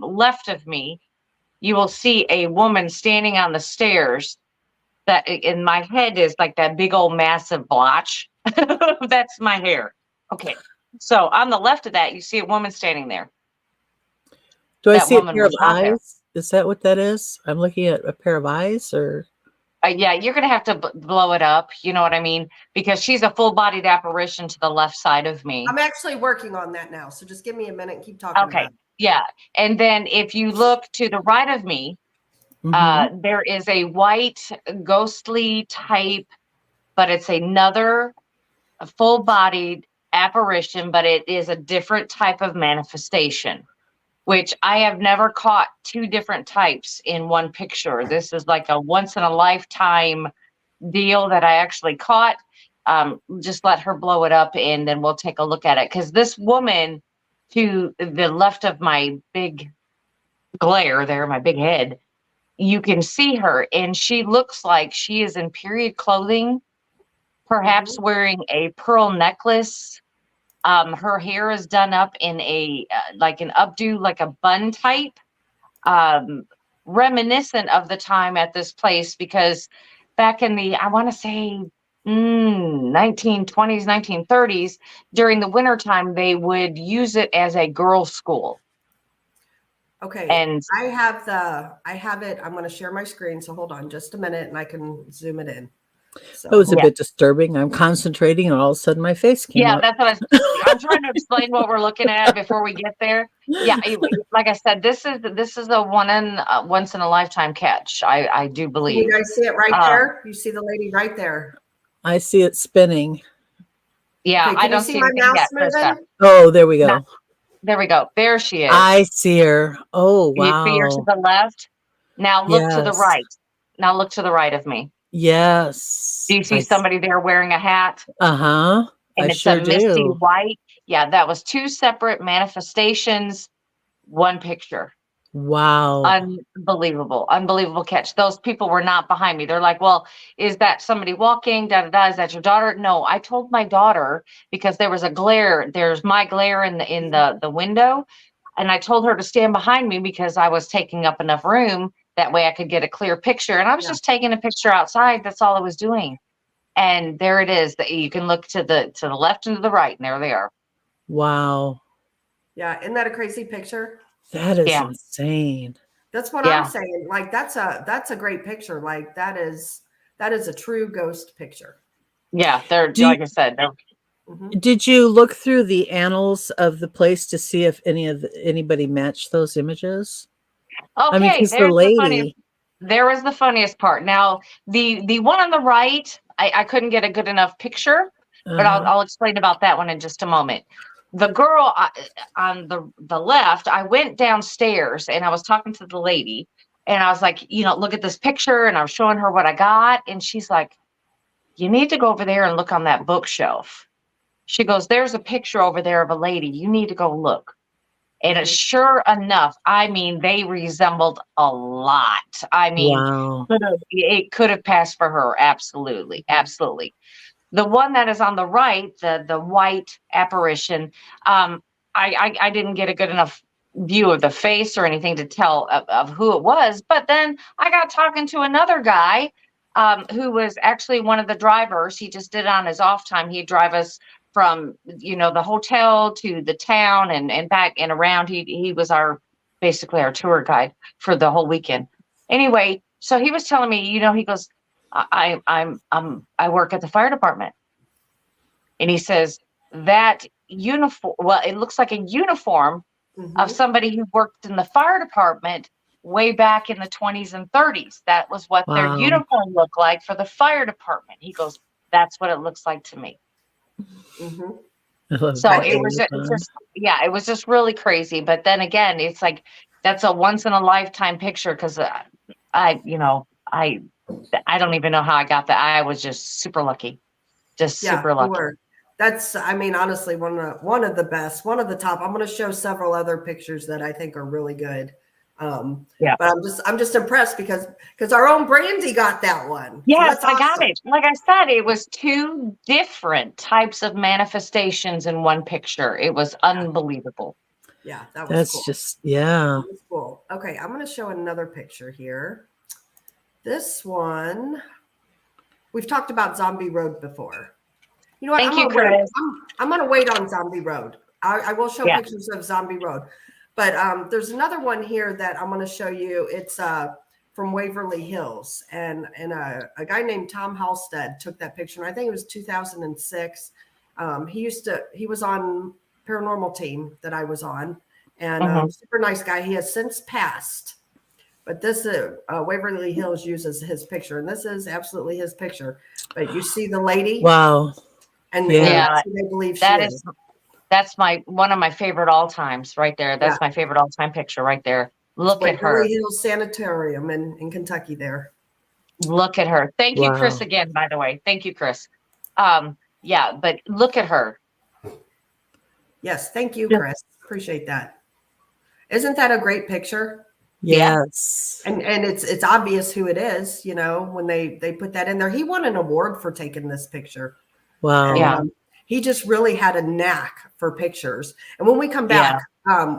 left of me, you will see a woman standing on the stairs that in my head is like that big old massive blotch. That's my hair. Okay. So on the left of that, you see a woman standing there. Do I That see a woman pair of was not there. eyes? Is that what that is? I'm looking at a pair of eyes, or Yeah, you're going to have to blow it up. You know what I mean? Because she's a full-bodied apparition to the left side of me. I'm actually working on that now. So just give me a minute and keep talking Okay. about it. Yeah. And then if you look to the right of me, there is a white ghostly type, but it's another full-bodied apparition, but it is a different type of manifestation, which I have never caught two different types in one picture. This is like a once in a lifetime deal that I actually caught. Just let her blow it up and then we'll take a look at it. Because this woman to the left of my big glare there, my big head, you can see her and she looks like she is in period clothing, perhaps wearing a pearl necklace. Her hair is done up in a like an updo, like a bun type, reminiscent of the time at this place, because back in the, I want to say 1920s, 1930s, during the wintertime, they would use it as a girls' school. Okay. And I have it. I'm going to share my screen. So hold on just a minute and I can zoom it in. So that was a bit disturbing. I'm concentrating, and all of a sudden, my face came up. that's what I'm trying to explain what we're looking at before we get there. Yeah, like I said, this is a once in a lifetime catch. I do believe. you guys see it right there? You see the lady right there. I see it spinning. Yeah, Okay, I don't you see my anything mouse yet, Krista. moving? Oh, there we go. There we go. There she is. I see her. Oh, wow. You see her to the left. Now look to the Yes. right. Now look to the right of me. Yes. Do you see somebody there wearing a hat? Uh-huh. And I it's sure a misty do. white. Yeah, that was two separate manifestations, one picture. Wow. Unbelievable catch. Those people were not behind me. They're like, well, is that somebody walking? Da da da. Is that your daughter? No, I told my daughter, because there was a glare. There's my glare in the window, and I told her to stand behind me because I was taking up enough room. That way I could get a clear picture. And I was just taking a picture outside. That's all I was doing. And there it is. That you can look to the left and to the right, and there they are. Wow. Yeah, isn't that a crazy picture? That is insane. That's what I'm saying. Like that's a great picture. Like that is a true ghost picture. Yeah, they're like I said. Did you look through the annals of the place to see if anybody matched those images? Okay, I mean, because the lady. There was the funniest part. Now, the one on the right, I couldn't get a good enough picture, but I'll explain about that one in just a moment. The girl on the left, I went downstairs and I was talking to the lady and I was like, look at this picture, and I was showing her what I got. And she's like, you need to go over there and look on that bookshelf. She goes, there's a picture over there of a lady. You need to go look. And sure enough, I mean, they resembled a lot. I mean, it could have passed for her. Absolutely. Absolutely. The one that is on the right, the white apparition, I didn't get a good enough view of the face or anything to tell of who it was. But then I got talking to another guy who was actually one of the drivers. He just did it on his off time. He'd drive us from, the hotel to the town and back and around. He was basically our tour guide for the whole weekend. Anyway, so he was telling me, he goes, I work at the fire department. And he says that uniform, well, it looks like a uniform of somebody who worked in the fire department way back in the 20s and 30s. That was what their uniform looked like for the fire department. He goes, that's what it looks like to me. So it was just really crazy. But then again, it's like, that's a once in a lifetime picture. Cause I don't even know how I got that. I was just super lucky. Super lucky. That's, I mean, honestly, one of the best, one of the top. I'm going to show several other pictures that I think are really good. Yeah. But I'm just impressed because our own Brandy got that one. Yes, So I got awesome. it. Like I said, it was two different types of manifestations in one picture. It was unbelievable. Yeah, that was That's cool. just, yeah. That was cool. Okay, I'm going to show another picture here. This one, we've talked about Zombie Road before. You know what? Thank you, Chris. I'm going to wait on Zombie Road. I will show Yeah. pictures of Zombie Road. But there's another one here that I'm going to show you. It's from Waverly Hills. And a guy named Tom Halstead took that picture. And I think it was 2006. He was on Paranormal Team that I was on. And super nice guy. He has since passed. But this Waverly Hills uses his picture. And this is absolutely his picture. But you see the lady. Wow. And Yeah, that's who they believe that she is. is. That's one of my favorite all times right there. That's my favorite all time picture right there. Look at her. Waverly Hills Sanitarium in Kentucky there. Look at her. Thank you, Chris, Wow. again, by the way. Thank you, Chris. Yeah, but look at her. Yes, thank you, Chris. Appreciate that. Isn't that a great picture? Yes. And it's obvious who it is, you know, when they put that in there. He won an award for taking this picture. Wow. And, Yeah. he just really had a knack for pictures. And when we come back,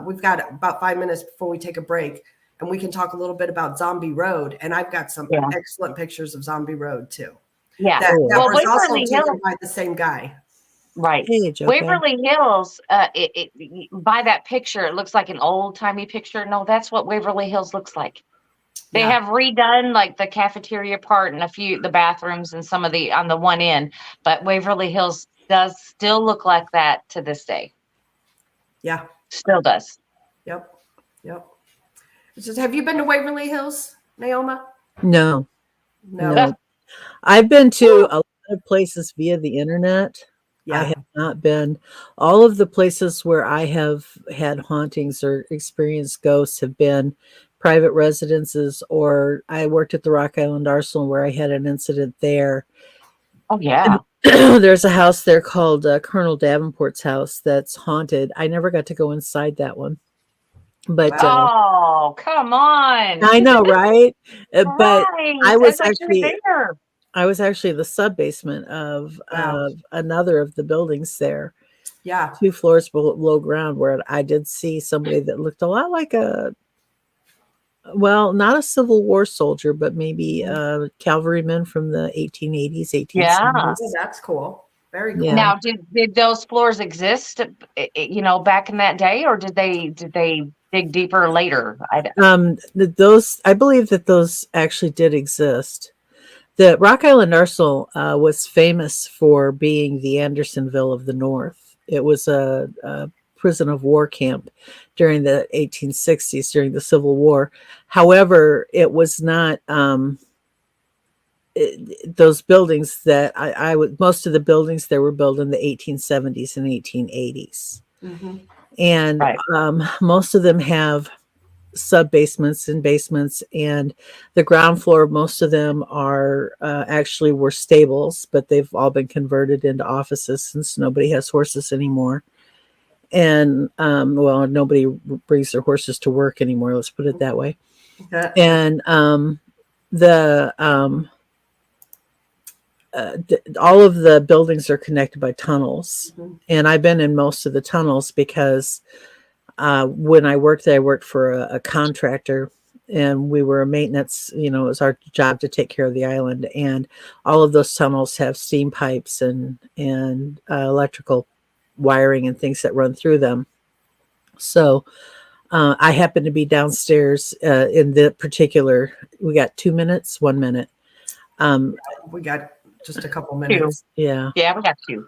we've got about 5 minutes before we take a break, and we can talk a little bit about Zombie Road. And I've got some excellent pictures of Zombie Road too. Yeah. That Well, was also Waverly taken Hills, by the same guy. right. Age, okay. Waverly Hills, by that picture, it looks like an old timey picture. No, that's what Waverly Hills looks like. They have redone like the cafeteria part and the bathrooms and some of on the one end, but Waverly Hills does still look like that to this day. Yeah. Still does. Yep. It's just, have you been to Waverly Hills, Neoma? No. No. I've been to a lot of places via the internet. Yeah. I have not been. All of the places where I have had hauntings or experienced ghosts have been private residences, or I worked at the Rock Island Arsenal where I had an incident there. Oh, yeah. There's a house there called Colonel Davenport's house that's haunted. I never got to go inside that one. But oh, come on. I know, right? But Right. I was That's actually actually there. I was actually the sub basement of another of the buildings there. Yeah. 2 floors below ground, where I did see somebody that looked a lot like not a Civil War soldier, but maybe a cavalryman from the 1880s, 1870s. Yeah. Oh, that's cool. Very cool. Yeah. Now, did those floors exist, back in that day, or did they dig deeper later? I believe that those actually did exist. The Rock Island Arsenal was famous for being the Andersonville of the North. It was a prison of war camp during the 1860s, during the Civil War. However, it was not those buildings that I would. Most of the buildings there were built in the 1870s and 1880s, and most of them have sub basements and basements, and the ground floor, most of them are actually were stables, but they've all been converted into offices since nobody has horses anymore. And nobody brings their horses to work anymore, let's put it that way. And all of the buildings are connected by tunnels. And I've been in most of the tunnels because when I worked there, I worked for a contractor, and we were a maintenance, it was our job to take care of the island. And all of those tunnels have steam pipes and electrical wiring and things that run through them. So I happen to be downstairs in the particular, we got 2 minutes, 1 minute. We got just a couple minutes. Yeah. Yeah, we got 2.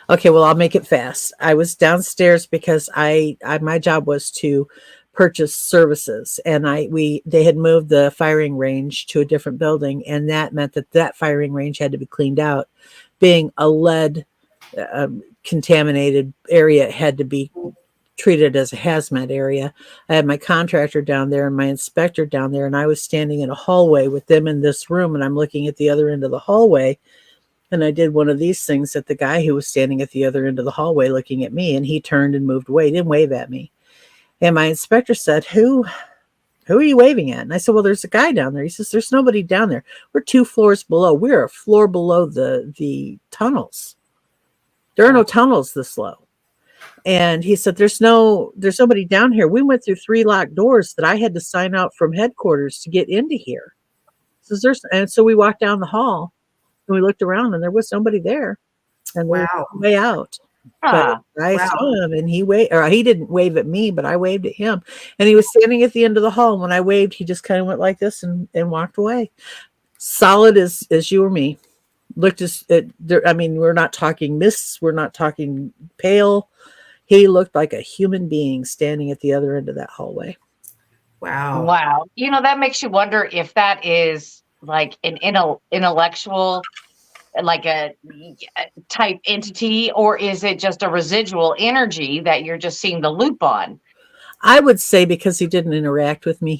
Okay, well, I'll make it fast. I was downstairs because my job was to purchase services, and they had moved the firing range to a different building, and that meant that firing range had to be cleaned out. Being a lead contaminated area, it had to be treated as a hazmat area. I had my contractor down there and my inspector down there, and I was standing in a hallway with them in this room, and I'm looking at the other end of the hallway, And I did one of these things at the guy who was standing at the other end of the hallway looking at me, and he turned and moved away. He didn't wave at me. And my inspector said, who are you waving at? And I said, well, there's a guy down there. He says, there's nobody down there. We're 2 floors below. We're a floor below the tunnels. There are no tunnels this low. And he said, there's nobody down here. We went through 3 locked doors that I had to sign out from headquarters to get into here. And so we walked down the hall and we looked around and there was somebody there. And we were way out. But I saw him and he didn't wave at me, but I waved at him. And he was standing at the end of the hall. And when I waved, he just kind of went like this and walked away. Solid as you or me. Looked we're not talking mists. We're not talking pale. He looked like a human being standing at the other end of that hallway. Wow. That makes you wonder if that is like an intellectual, like a type entity, or is it just a residual energy that you're just seeing the loop on? I would say because he didn't interact with me,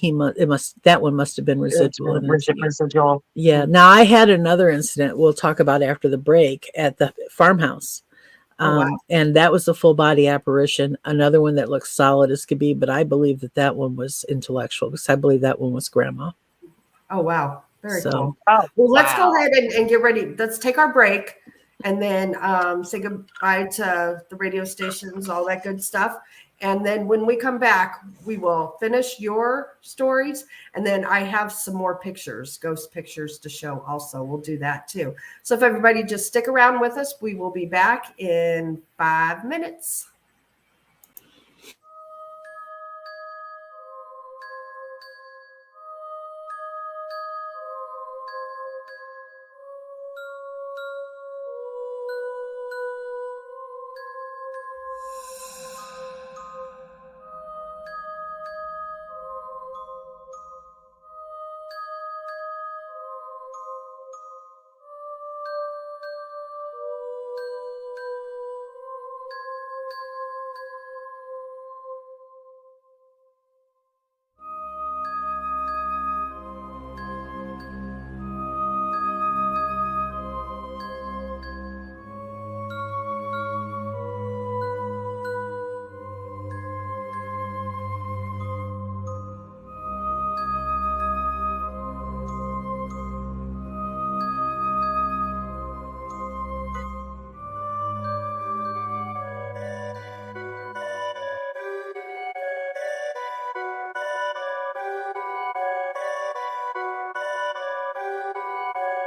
that one must have been residual. Residual. Yeah. Now I had another incident we'll talk about after the break at the farmhouse. And that was a full body apparition. Another one that looks solid as could be, but I believe that one was intellectual because I believe that one was grandma. Oh, wow. Very cool. Oh, well, let's go ahead and get ready. Let's take our break and then say goodbye to the radio stations, all that good stuff. And then when we come back, we will finish your stories. And then I have some more pictures, ghost pictures to show also. We'll do that too. So if everybody just stick around with us, we will be back in 5 minutes.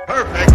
Perfect.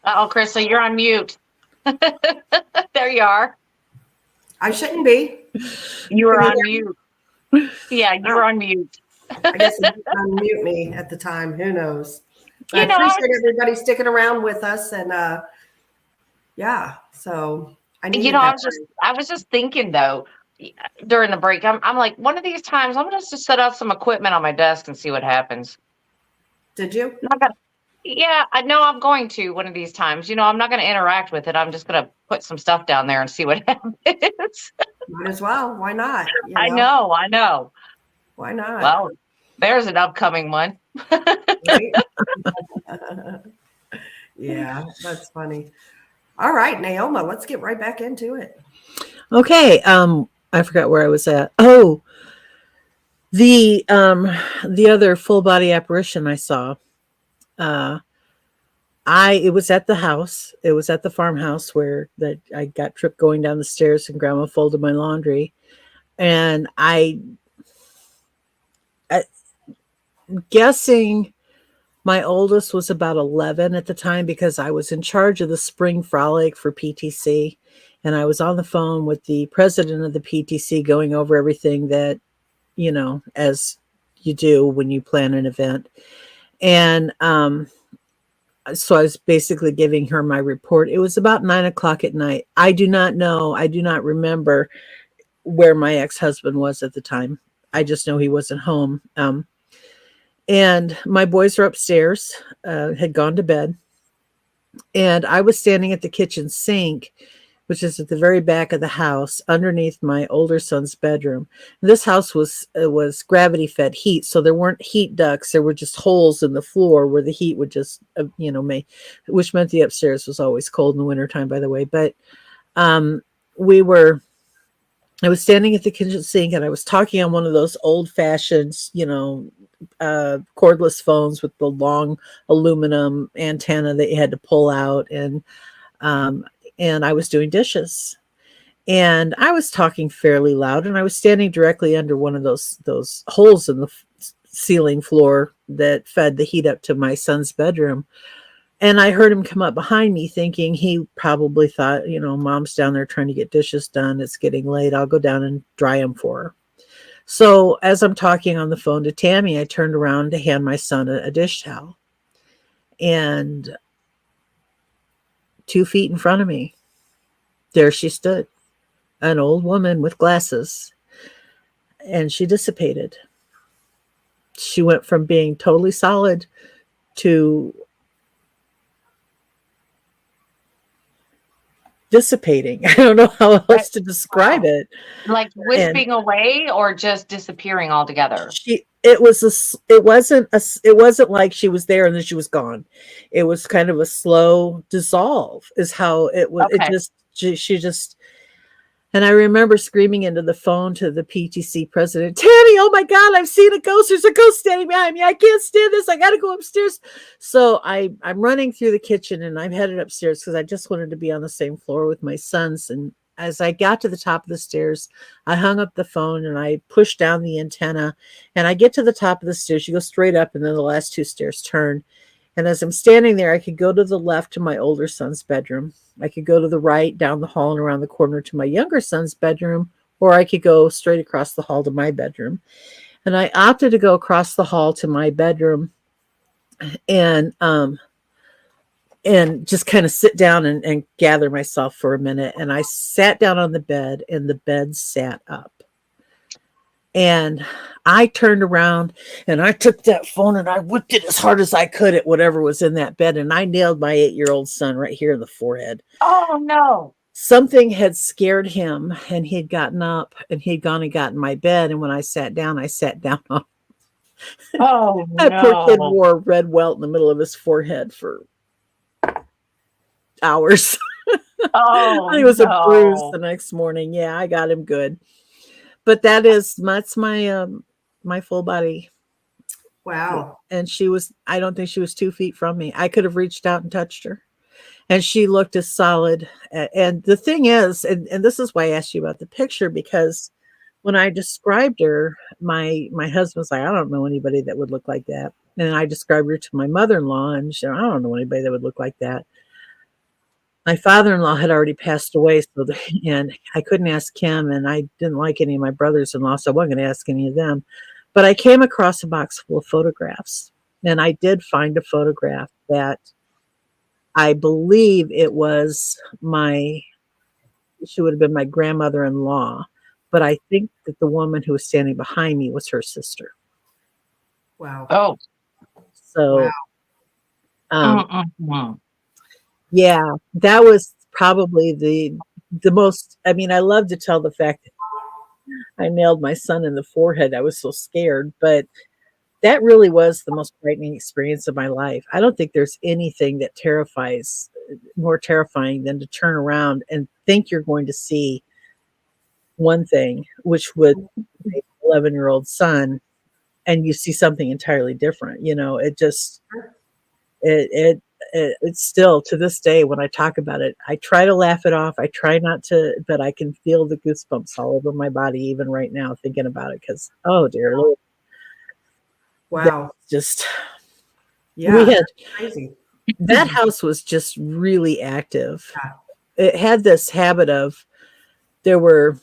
Oh, Crystal, you're on mute. There you are. I shouldn't be. You were Can on you mute. Yeah, you were on mute. I guess it didn't unmute me at the time. Who knows? But You I know, appreciate everybody sticking around with us, and yeah. So I needed that. I was just thinking though during the break. I'm like, one of these times I'm just set up some equipment on my desk and see what happens. Did you? I'm not gonna, yeah, I know I'm going to one of these times. You know, I'm not going to interact with it. I'm just going to put some stuff down there and see what happens. Might as well. Why not? You I know. Why not? Well, there's an upcoming one. Right? Yeah, that's funny. All right, Neoma, let's get right back into it. Okay. I forgot where I was at. Oh, the other full body apparition I saw. It was at the house. It was at the farmhouse where I got tripped going down the stairs and grandma folded my laundry. And I'm guessing my oldest was about 11 at the time because I was in charge of the spring frolic for PTC. And I was on the phone with the president of the PTC going over everything that, you know, as you do when you plan an event. And, so I was basically giving her my report. It was about 9:00 at night. I do not know. I do not remember where my ex-husband was at the time. I just know he wasn't home. And my boys were upstairs, had gone to bed. And I was standing at the kitchen sink, which is at the very back of the house, underneath my older son's bedroom. This house was gravity-fed heat, so there weren't heat ducts. There were just holes in the floor where the heat would just, which meant the upstairs was always cold in the wintertime, by the way. But I was standing at the kitchen sink, and I was talking on one of those old-fashioned, cordless phones with the long aluminum antenna that you had to pull out, and I was doing dishes, and I was talking fairly loud, and I was standing directly under one of those holes in the ceiling floor that fed the heat up to my son's bedroom. And I heard him come up behind me, thinking he probably thought, mom's down there trying to get dishes done. It's getting late. I'll go down and dry them for her. So as I'm talking on the phone to Tammy, I turned around to hand my son a dish towel, and 2 feet in front of me, there she stood, an old woman with glasses, and she dissipated. She went from being totally solid to dissipating. I don't know how else to describe it. Like wisping away or just disappearing altogether? It wasn't like she was there and then she was gone. It was kind of a slow dissolve is how it was. Okay. She just, and I remember screaming into the phone to the PTC president, Tammy, oh my God, I've seen a ghost. There's a ghost standing behind me. I can't stand this. I got to go upstairs. So I'm running through the kitchen and I'm headed upstairs because I just wanted to be on the same floor with my sons. And as I got to the top of the stairs, I hung up the phone and I pushed down the antenna, and I get to the top of the stairs. You go straight up and then the last 2 stairs turn. And as I'm standing there, I could go to the left to my older son's bedroom. I could go to the right down the hall and around the corner to my younger son's bedroom, or I could go straight across the hall to my bedroom. And I opted to go across the hall to my bedroom and just kind of sit down and gather myself for a minute. And I sat down on the bed, and the bed sat up. And I turned around and I took that phone and I whipped it as hard as I could at whatever was in that bed. And I nailed my 8-year-old son right here in the forehead. Oh, no. Something had scared him, and he had gotten up and he'd gone and gotten my bed. And when I sat down on Oh, that no. poor kid wore a red welt in the middle of his forehead for hours. Oh, he was a bruise the next morning. Yeah, I got him good. But that's my my full body Wow. And I don't think she was 2 feet from me. I could have reached out and touched her. And she looked as solid. And the thing is, and this is why I asked you about the picture, because when I described her, my husband's like, I don't know anybody that would look like that. And I described her to my mother-in-law, and she said, I don't know anybody that would look like that. My father-in-law had already passed away, and I couldn't ask him, and I didn't like any of my brothers-in-law, so I wasn't going to ask any of them. But I came across a box full of photographs, and I did find a photograph that I believe it was she would have been my grandmother-in-law, but I think that the woman who was standing behind me was her sister. Wow. Oh. So, Mm-mm. yeah, that was probably the most, I mean, I love to tell the fact that I nailed my son in the forehead. I was so scared, but that really was the most frightening experience of my life. I don't think there's anything that more terrifying than to turn around and think you're going to see one thing, which would make an 11-year-old son, and you see something entirely different. It just, it's still to this day when I talk about it, I try to laugh it off. I try not to, but I can feel the goosebumps all over my body even right now thinking about it, because, oh dear Lord. Wow. Just, Yeah. we had, Crazy. that house was just really active. Yeah. It had this habit of, there were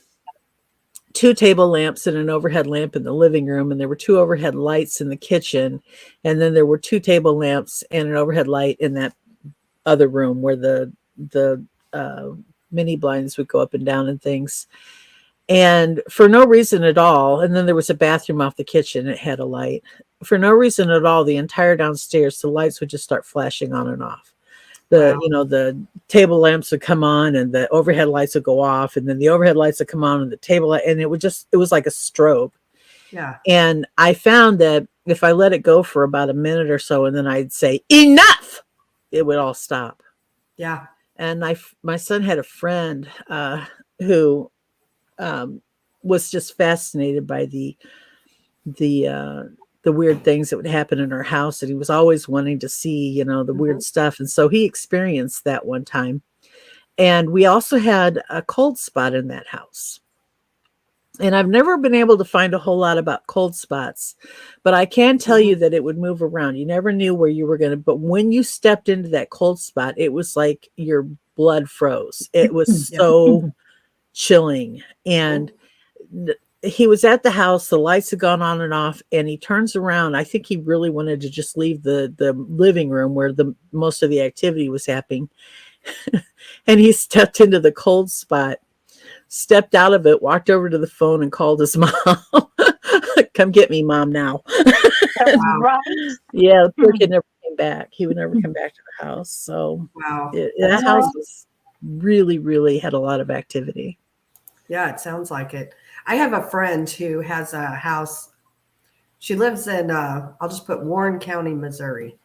2 table lamps and an overhead lamp in the living room, and there were 2 overhead lights in the kitchen, and then there were 2 table lamps and an overhead light in that other room where the mini blinds would go up and down and things. And for no reason at all, and then there was a bathroom off the kitchen. It had a light. For no reason at all, the entire downstairs, the lights would just start flashing on and off. The table lamps would come on and the overhead lights would go off, and then the overhead lights would come on and the table light, and it was like a strobe. Yeah. And I found that if I let it go for about a minute or so, and then I'd say, enough, it would all stop. Yeah. And my son had a friend who was just fascinated by the weird things that would happen in our house, and he was always wanting to see, the weird stuff. And so he experienced that one time. And we also had a cold spot in that house. And I've never been able to find a whole lot about cold spots, but I can tell you that it would move around. You never knew where you were going to, but when you stepped into that cold spot, it was like your blood froze. It was so chilling. And he was at the house, the lights had gone on and off, and he turns around. I think he really wanted to just leave the living room where most of the activity was happening. And he stepped into the cold spot, stepped out of it, walked over to the phone and called his mom. Come get me, Mom, now. Right. Yeah, the kid never came back. He would never come back to the house. So Wow. that house was really, really had a lot of activity. Yeah, it sounds like it. I have a friend who has a house. She lives in, I'll just put Warren County, Missouri.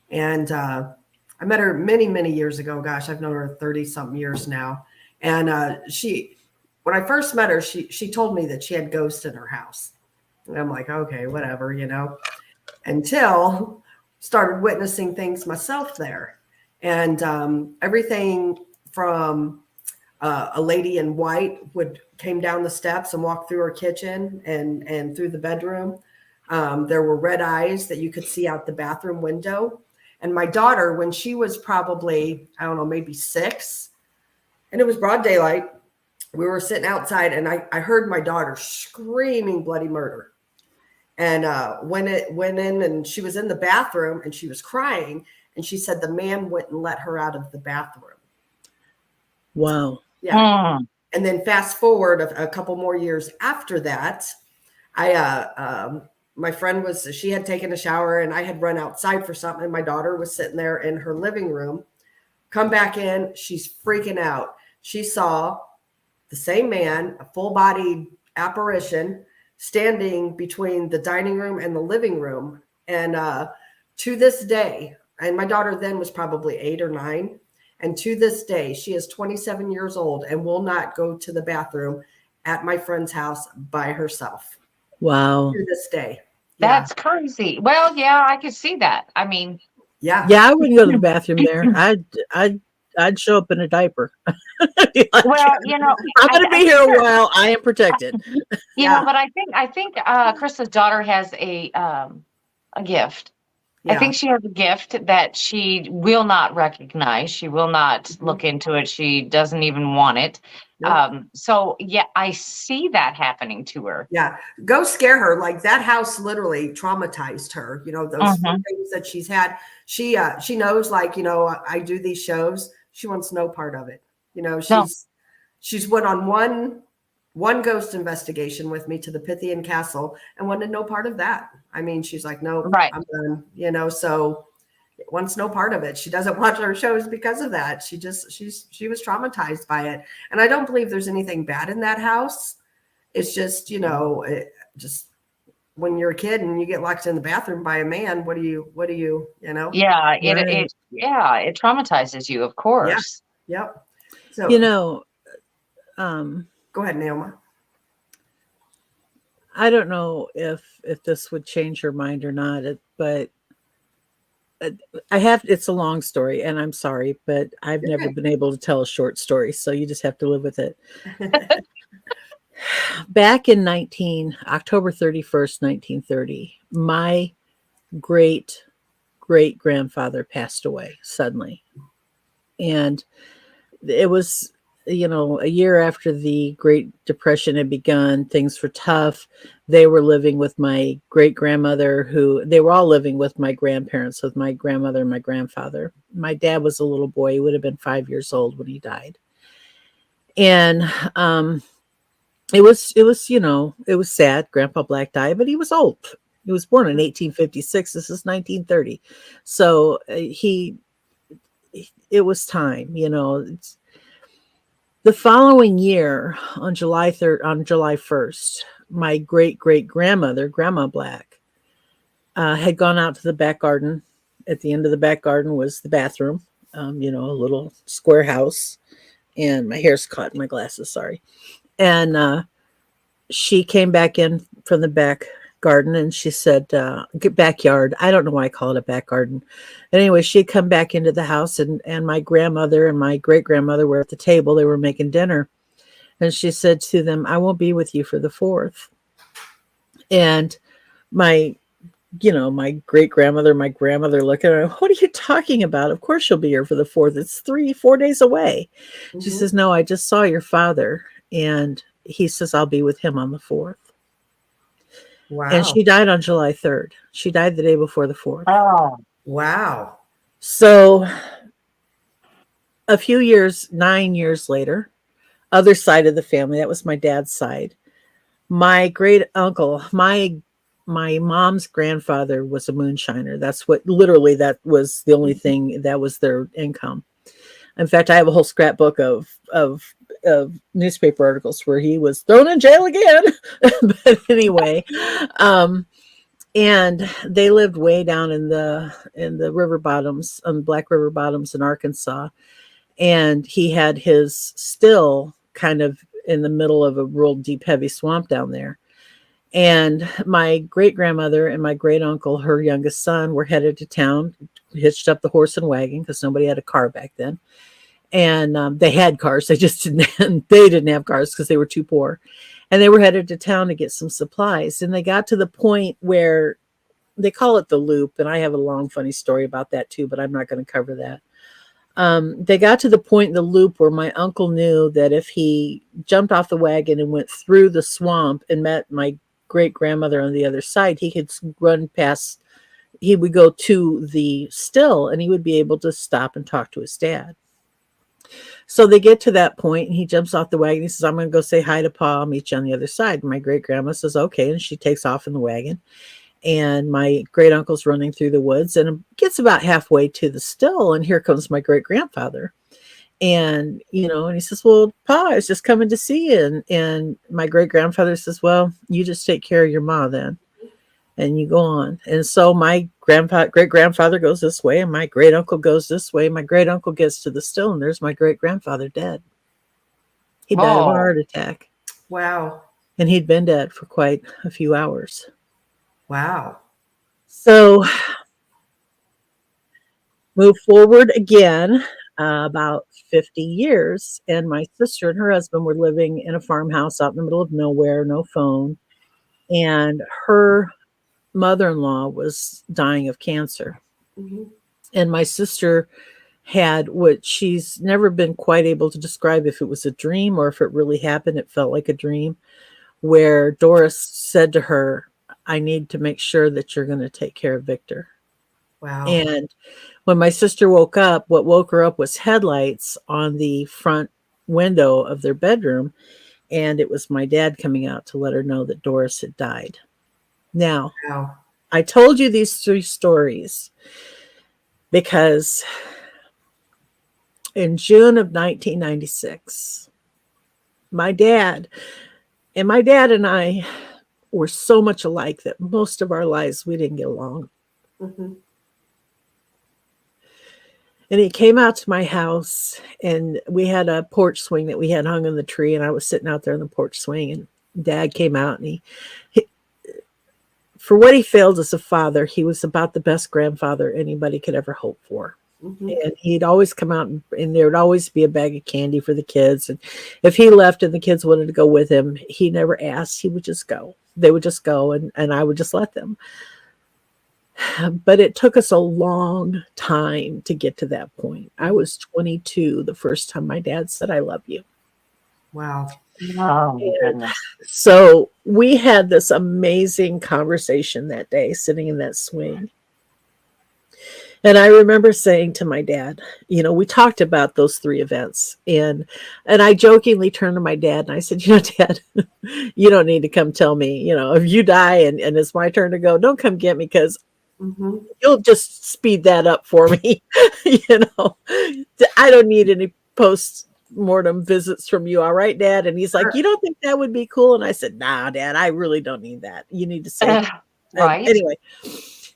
And I met her many, many years ago. Gosh, I've known her 30-something years now. And when I first met her, she told me that she had ghosts in her house. And I'm like, okay, whatever, until started witnessing things myself there. And everything from a lady in white came down the steps and walked through her kitchen and through the bedroom. There were red eyes that you could see out the bathroom window. And my daughter, when she was probably, I don't know, maybe 6, and it was broad daylight, we were sitting outside, and I heard my daughter screaming bloody murder. And when it went in, and she was in the bathroom and she was crying, and she said the man wouldn't let her out of the bathroom. Wow. Yeah. And then fast forward a couple more years after that, my friend she had taken a shower, and I had run outside for something. And my daughter was sitting there in her living room, come back in. She's freaking out. She saw the same man, a full-bodied apparition, standing between the dining room and the living room. And to this day, and my daughter then was probably 8 or 9. And to this day, she is 27 years old and will not go to the bathroom at my friend's house by herself. Wow. To this day. That's crazy. Well, yeah, I could see that. I mean, Yeah. Yeah, I wouldn't go to the bathroom there. I'd show up in a diaper. Be like, well, I'm going to be here a while. I am protected. but I think Krista's daughter has a gift. I think she has a gift that she will not recognize. She will not look into it. She doesn't even want it. Nope. So yeah, I see that happening to her. Yeah. Go scare her. Like that house literally traumatized her. Those things that she's had. She knows, like, I do these shows. She wants no part of it. She's went on one ghost investigation with me to the Pythian Castle and wanted no part of that. I mean, she's like, no, Right. I'm done, so wants no part of it. She doesn't watch our shows because of that. She was traumatized by it. And I don't believe there's anything bad in that house. It's just, just when you're a kid and you get locked in the bathroom by a man, what do you, Yeah, it traumatizes you, of course. Yeah. Yep. So, go ahead, Neoma. I don't know if this would change your mind or not, but it's a long story and I'm sorry, but I've never been able to tell a short story. So you just have to live with it. Back in October 31st, 1930, my great grandfather passed away suddenly. And it was, a year after the Great Depression had begun. Things were tough. They were living with my great grandmother, they were all living with my grandparents, with my grandmother and my grandfather. My dad was a little boy. He would have been 5 years old when he died. And it was sad. Grandpa Black died, but he was old. He was born in 1856. This is 1930. So it was time, The following year, on July 1st, my great-great-grandmother, Grandma Black, had gone out to the back garden. At the end of the back garden was the bathroom, a little square house. And my hair's caught in my glasses, sorry. And she came back in from the back garden and she said, backyard. I don't know why I call it a back garden. But anyway, she had come back into the house and my grandmother and my great grandmother were at the table. They were making dinner. And she said to them, I won't be with you for the 4th. And my great grandmother, my grandmother looked at her, what are you talking about? Of course she'll be here for the 4th. It's 3-4 days away. Mm-hmm. She says, no, I just saw your father. And he says, I'll be with him on the 4th. Wow. And she died on July 3rd. She died the day before the 4th. Oh, wow. So a few years, 9 years later, other side of the family, that was my dad's side. My great uncle, my mom's grandfather was a moonshiner. That was the only thing that was their income. In fact, I have a whole scrapbook of newspaper articles where he was thrown in jail again. But anyway, and they lived way down in the river bottoms, on the Black River bottoms in Arkansas. And he had his still kind of in the middle of a real deep, heavy swamp down there. And my great grandmother and my great uncle, her youngest son, were headed to town, hitched up the horse and wagon because nobody had a car back then. And they had cars. They just didn't have cars because they were too poor. And they were headed to town to get some supplies. And they got to the point where they call it the loop. And I have a long, funny story about that too, but I'm not going to cover that. They got to the point in the loop where my uncle knew that if he jumped off the wagon and went through the swamp and met my great grandmother on the other side, he could run past, he would go to the still and he would be able to stop and talk to his dad. So they get to that point and he jumps off the wagon. He says, I'm going to go say hi to Pa. I'll meet you on the other side. And my great grandma says, okay. And she takes off in the wagon. And my great uncle's running through the woods and gets about halfway to the still. And here comes my great grandfather. And, and he says, well, Pa, I was just coming to see you. And my great grandfather says, well, you just take care of your ma then. And you go on. And so my great grandfather goes this way and my great uncle goes this way. My great uncle gets to the still and there's my great grandfather dead. He died of a heart attack. Wow. And he'd been dead for quite a few hours. Wow. So move forward again about 50 years, and my sister and her husband were living in a farmhouse out in the middle of nowhere, no phone, and her mother-in-law was dying of cancer. Mm-hmm. And my sister had what she's never been quite able to describe if it was a dream or if it really happened. It felt like a dream where Doris said to her, I need to make sure that you're going to take care of Victor. Wow. And when my sister woke up, what woke her up was headlights on the front window of their bedroom. And it was my dad coming out to let her know that Doris had died. Now, Wow. I told you these 3 stories because in June of 1996, my dad and I were so much alike that most of our lives we didn't get along. Mm-hmm. And he came out to my house, and we had a porch swing that we had hung on the tree, and I was sitting out there on the porch swing, and Dad came out, and he for what he failed as a father, he was about the best grandfather anybody could ever hope for. Mm-hmm. And he'd always come out, and there would always be a bag of candy for the kids. And if he left and the kids wanted to go with him, he never asked. He would just go. They would just go, and I would just let them. But it took us a long time to get to that point. I was 22 the first time my dad said, I love you. Wow. Oh, my goodness. So we had this amazing conversation that day, sitting in that swing. And I remember saying to my dad, we talked about those 3 events. And I jokingly turned to my dad and I said, Dad, you don't need to come tell me, if you die and it's my turn to go, don't come get me, because Mm-hmm. you'll just speed that up for me. I don't need any post-mortem visits from you. All right, Dad? And he's like, you don't think that would be cool? And I said, nah, Dad, I really don't need that. You need to say Right. Anyway,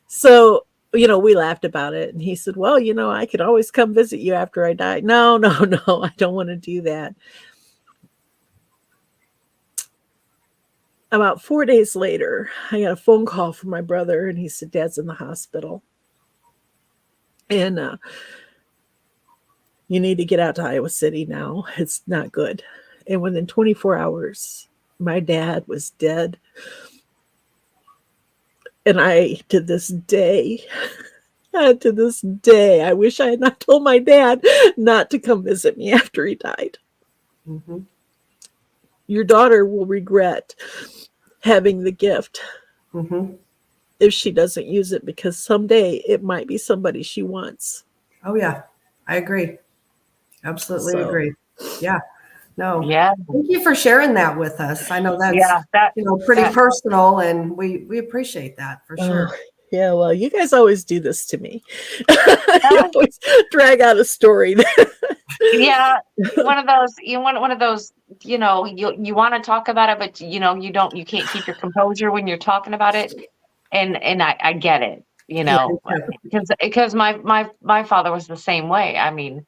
so we laughed about it, and he said, well, I could always come visit you after I die. No, I don't want to do that. About 4 days later, I got a phone call from my brother, and he said, Dad's in the hospital. And you need to get out to Iowa City now. It's not good. And within 24 hours, my dad was dead. And to this day, I wish I had not told my dad not to come visit me after he died. Mm-hmm. Your daughter will regret having the gift Mm-hmm. if she doesn't use it, because someday it might be somebody she wants. Oh, yeah. I agree. Absolutely agree. Yeah. No. Yeah. Thank you for sharing that with us. I know that's pretty personal, and we appreciate that for sure. Yeah, well, you guys always do this to me. You always drag out a story. Yeah, one of those. You want one of those. You want to talk about it, but you can't keep your composure when you're talking about it. And I get it. Because my father was the same way. I mean,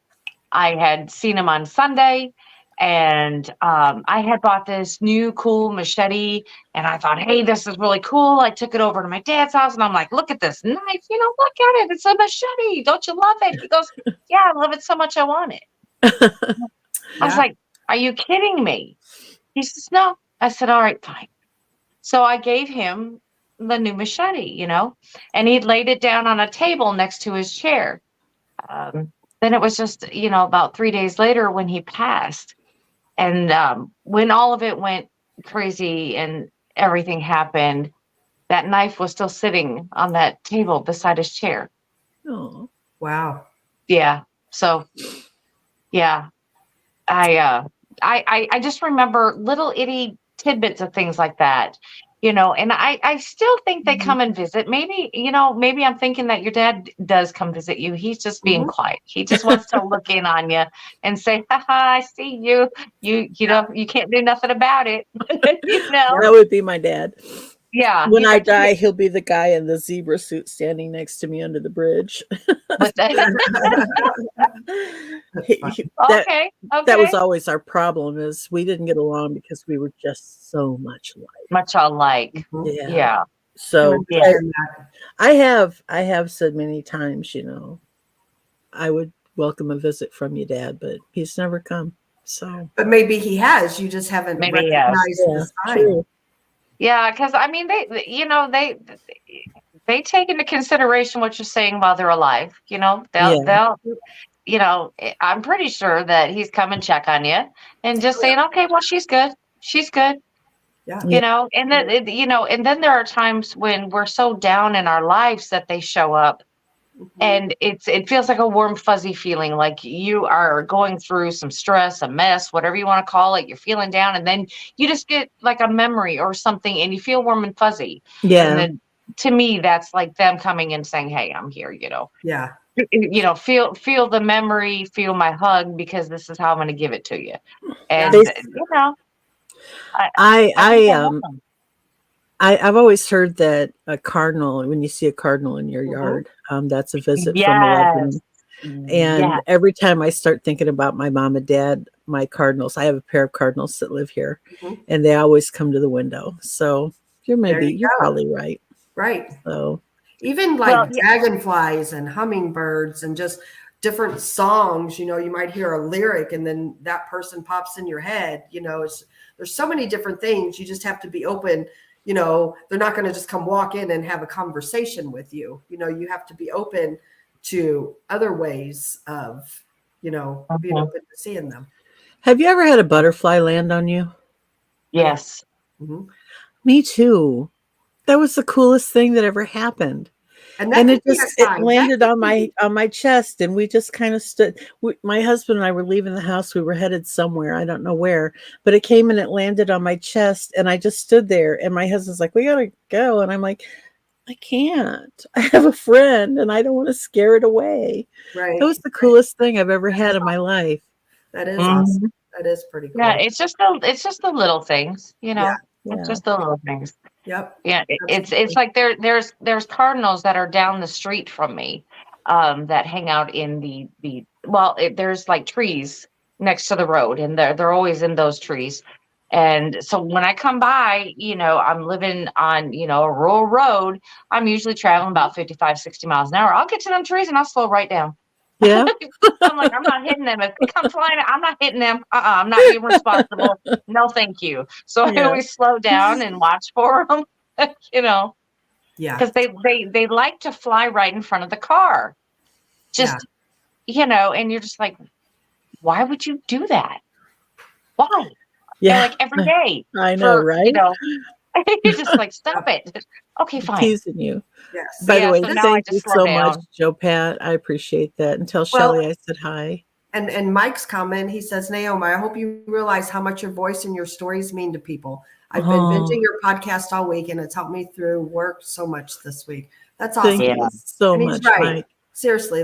I had seen him on Sunday, and I had bought this new cool machete, and I thought, hey, this is really cool. I took it over to my dad's house, and I'm like, look at this knife, look at it. It's a machete. Don't you love it? He goes, yeah, I love it so much I want it. I was like, are you kidding me? He says, no. I said, all right, fine. So I gave him the new machete, and he laid it down on a table next to his chair. Then it was just, about 3 days later when he passed. And when all of it went crazy and everything happened, that knife was still sitting on that table beside his chair. Oh, wow. Yeah. So, yeah, I just remember little itty tidbits of things like that, and I still think they come and visit. Maybe, maybe I'm thinking that your dad does come visit you. He's just being quiet. He just wants to look in on you and say, haha, I see you. You can't do nothing about it. That would be my dad. Yeah. When I die, he'll be the guy in the zebra suit standing next to me under the bridge. Okay. That was always our problem, is we didn't get along because we were just so much alike. Much alike. Yeah. Yeah. So I understand that. I have said many times, I would welcome a visit from you, Dad, but he's never come. So But maybe he has. You just haven't Maybe he has. recognized yeah, the sign. true. Yeah, because I mean, they take into consideration what you're saying while they're alive. They'll I'm pretty sure that he's come and check on you and just saying, okay, well, she's good. She's good. Yeah. And then, and then there are times when we're so down in our lives that they show up, and it feels like a warm, fuzzy feeling, like you are going through some stress, a mess, whatever you want to call it. You're feeling down, and then you just get like a memory or something, and you feel warm and fuzzy. Yeah. And then to me, that's like them coming and saying, hey, I'm here, Yeah. Feel the memory, feel my hug, because this is how I'm going to give it to you. And I've always heard that a cardinal, when you see a cardinal in your yard, that's a visit from a loved one. And every time I start thinking about my mom and dad, my cardinals, I have a pair of cardinals that live here, and they always come to the window. So you're probably right. Right. So even like dragonflies and hummingbirds and just different songs, you might hear a lyric and then that person pops in your head. There's so many different things. You just have to be open. They're not going to just come walk in and have a conversation with you. You have to be open to other ways of, being open to seeing them. Have you ever had a butterfly land on you? Yes. Mm-hmm. Me too. That was the coolest thing that ever happened. And it landed on my chest, and we just kind of stood. My husband and I were leaving the house. We were headed somewhere, I don't know where, but it came and it landed on my chest, and I just stood there. And my husband's like, "We gotta go," and I'm like, "I can't. I have a friend, and I don't want to scare it away." Right. That was the coolest thing I've ever had in my life. That is awesome. That is pretty cool. Yeah, it's just the little things, It's just the little things. Yep. Yeah, it's like there's cardinals that are down the street from me, that hang out in there's like trees next to the road, and they're always in those trees. And so when I come by, I'm living on, a rural road. I'm usually traveling about 55, 60 miles an hour. I'll get to them trees and I'll slow right down. Yeah. I'm like, I'm not hitting them. If they come flying, I'm not hitting them. I'm not being responsible. No, thank you. So I always slow down and watch for them, Yeah. because they like to fly right in front of the car. Just, and you're just like, why would you do that? Why? Yeah. Like every day. I know, right? You're just like, stop it. Okay, fine. Teasing you. Yes. By the way, so now thank I you just so slow much, down. Joe Pat. I appreciate that. And tell Shelly I said hi. And Mike's comment, he says, Neoma, I hope you realize how much your voice and your stories mean to people. I've been binging your podcast all week, and it's helped me through work so much this week. That's awesome. Thank you so and much, right. Mike. Seriously,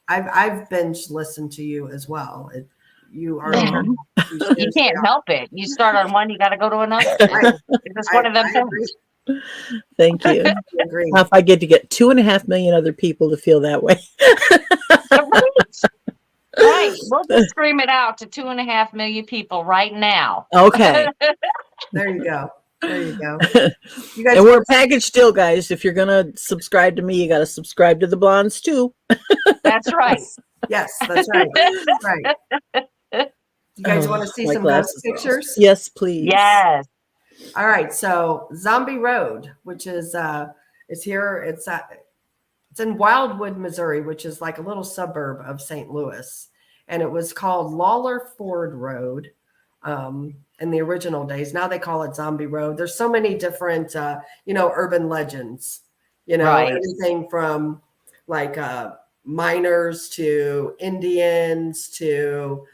I've binge listened to you as well. You are you can't help it. You start on one, you got to go to another. It's just one of them things. Thank you. Now, if I get to get 2.5 million other people to feel that way. Right. We'll just scream it out to 2.5 million people right now. Okay. There you go. You guys, and we're a package deal, guys. If you're gonna subscribe to me, you got to subscribe to the blondes too. That's right. Yes, that's right. That's right. You guys want to see some ghost pictures? Yes, please. Yes. All right. So Zombie Road, which is here. It's in Wildwood, Missouri, which is like a little suburb of St. Louis, and it was called Lawler Ford Road in the original days. Now they call it Zombie Road. There's so many different urban legends. Everything from like miners to Indians to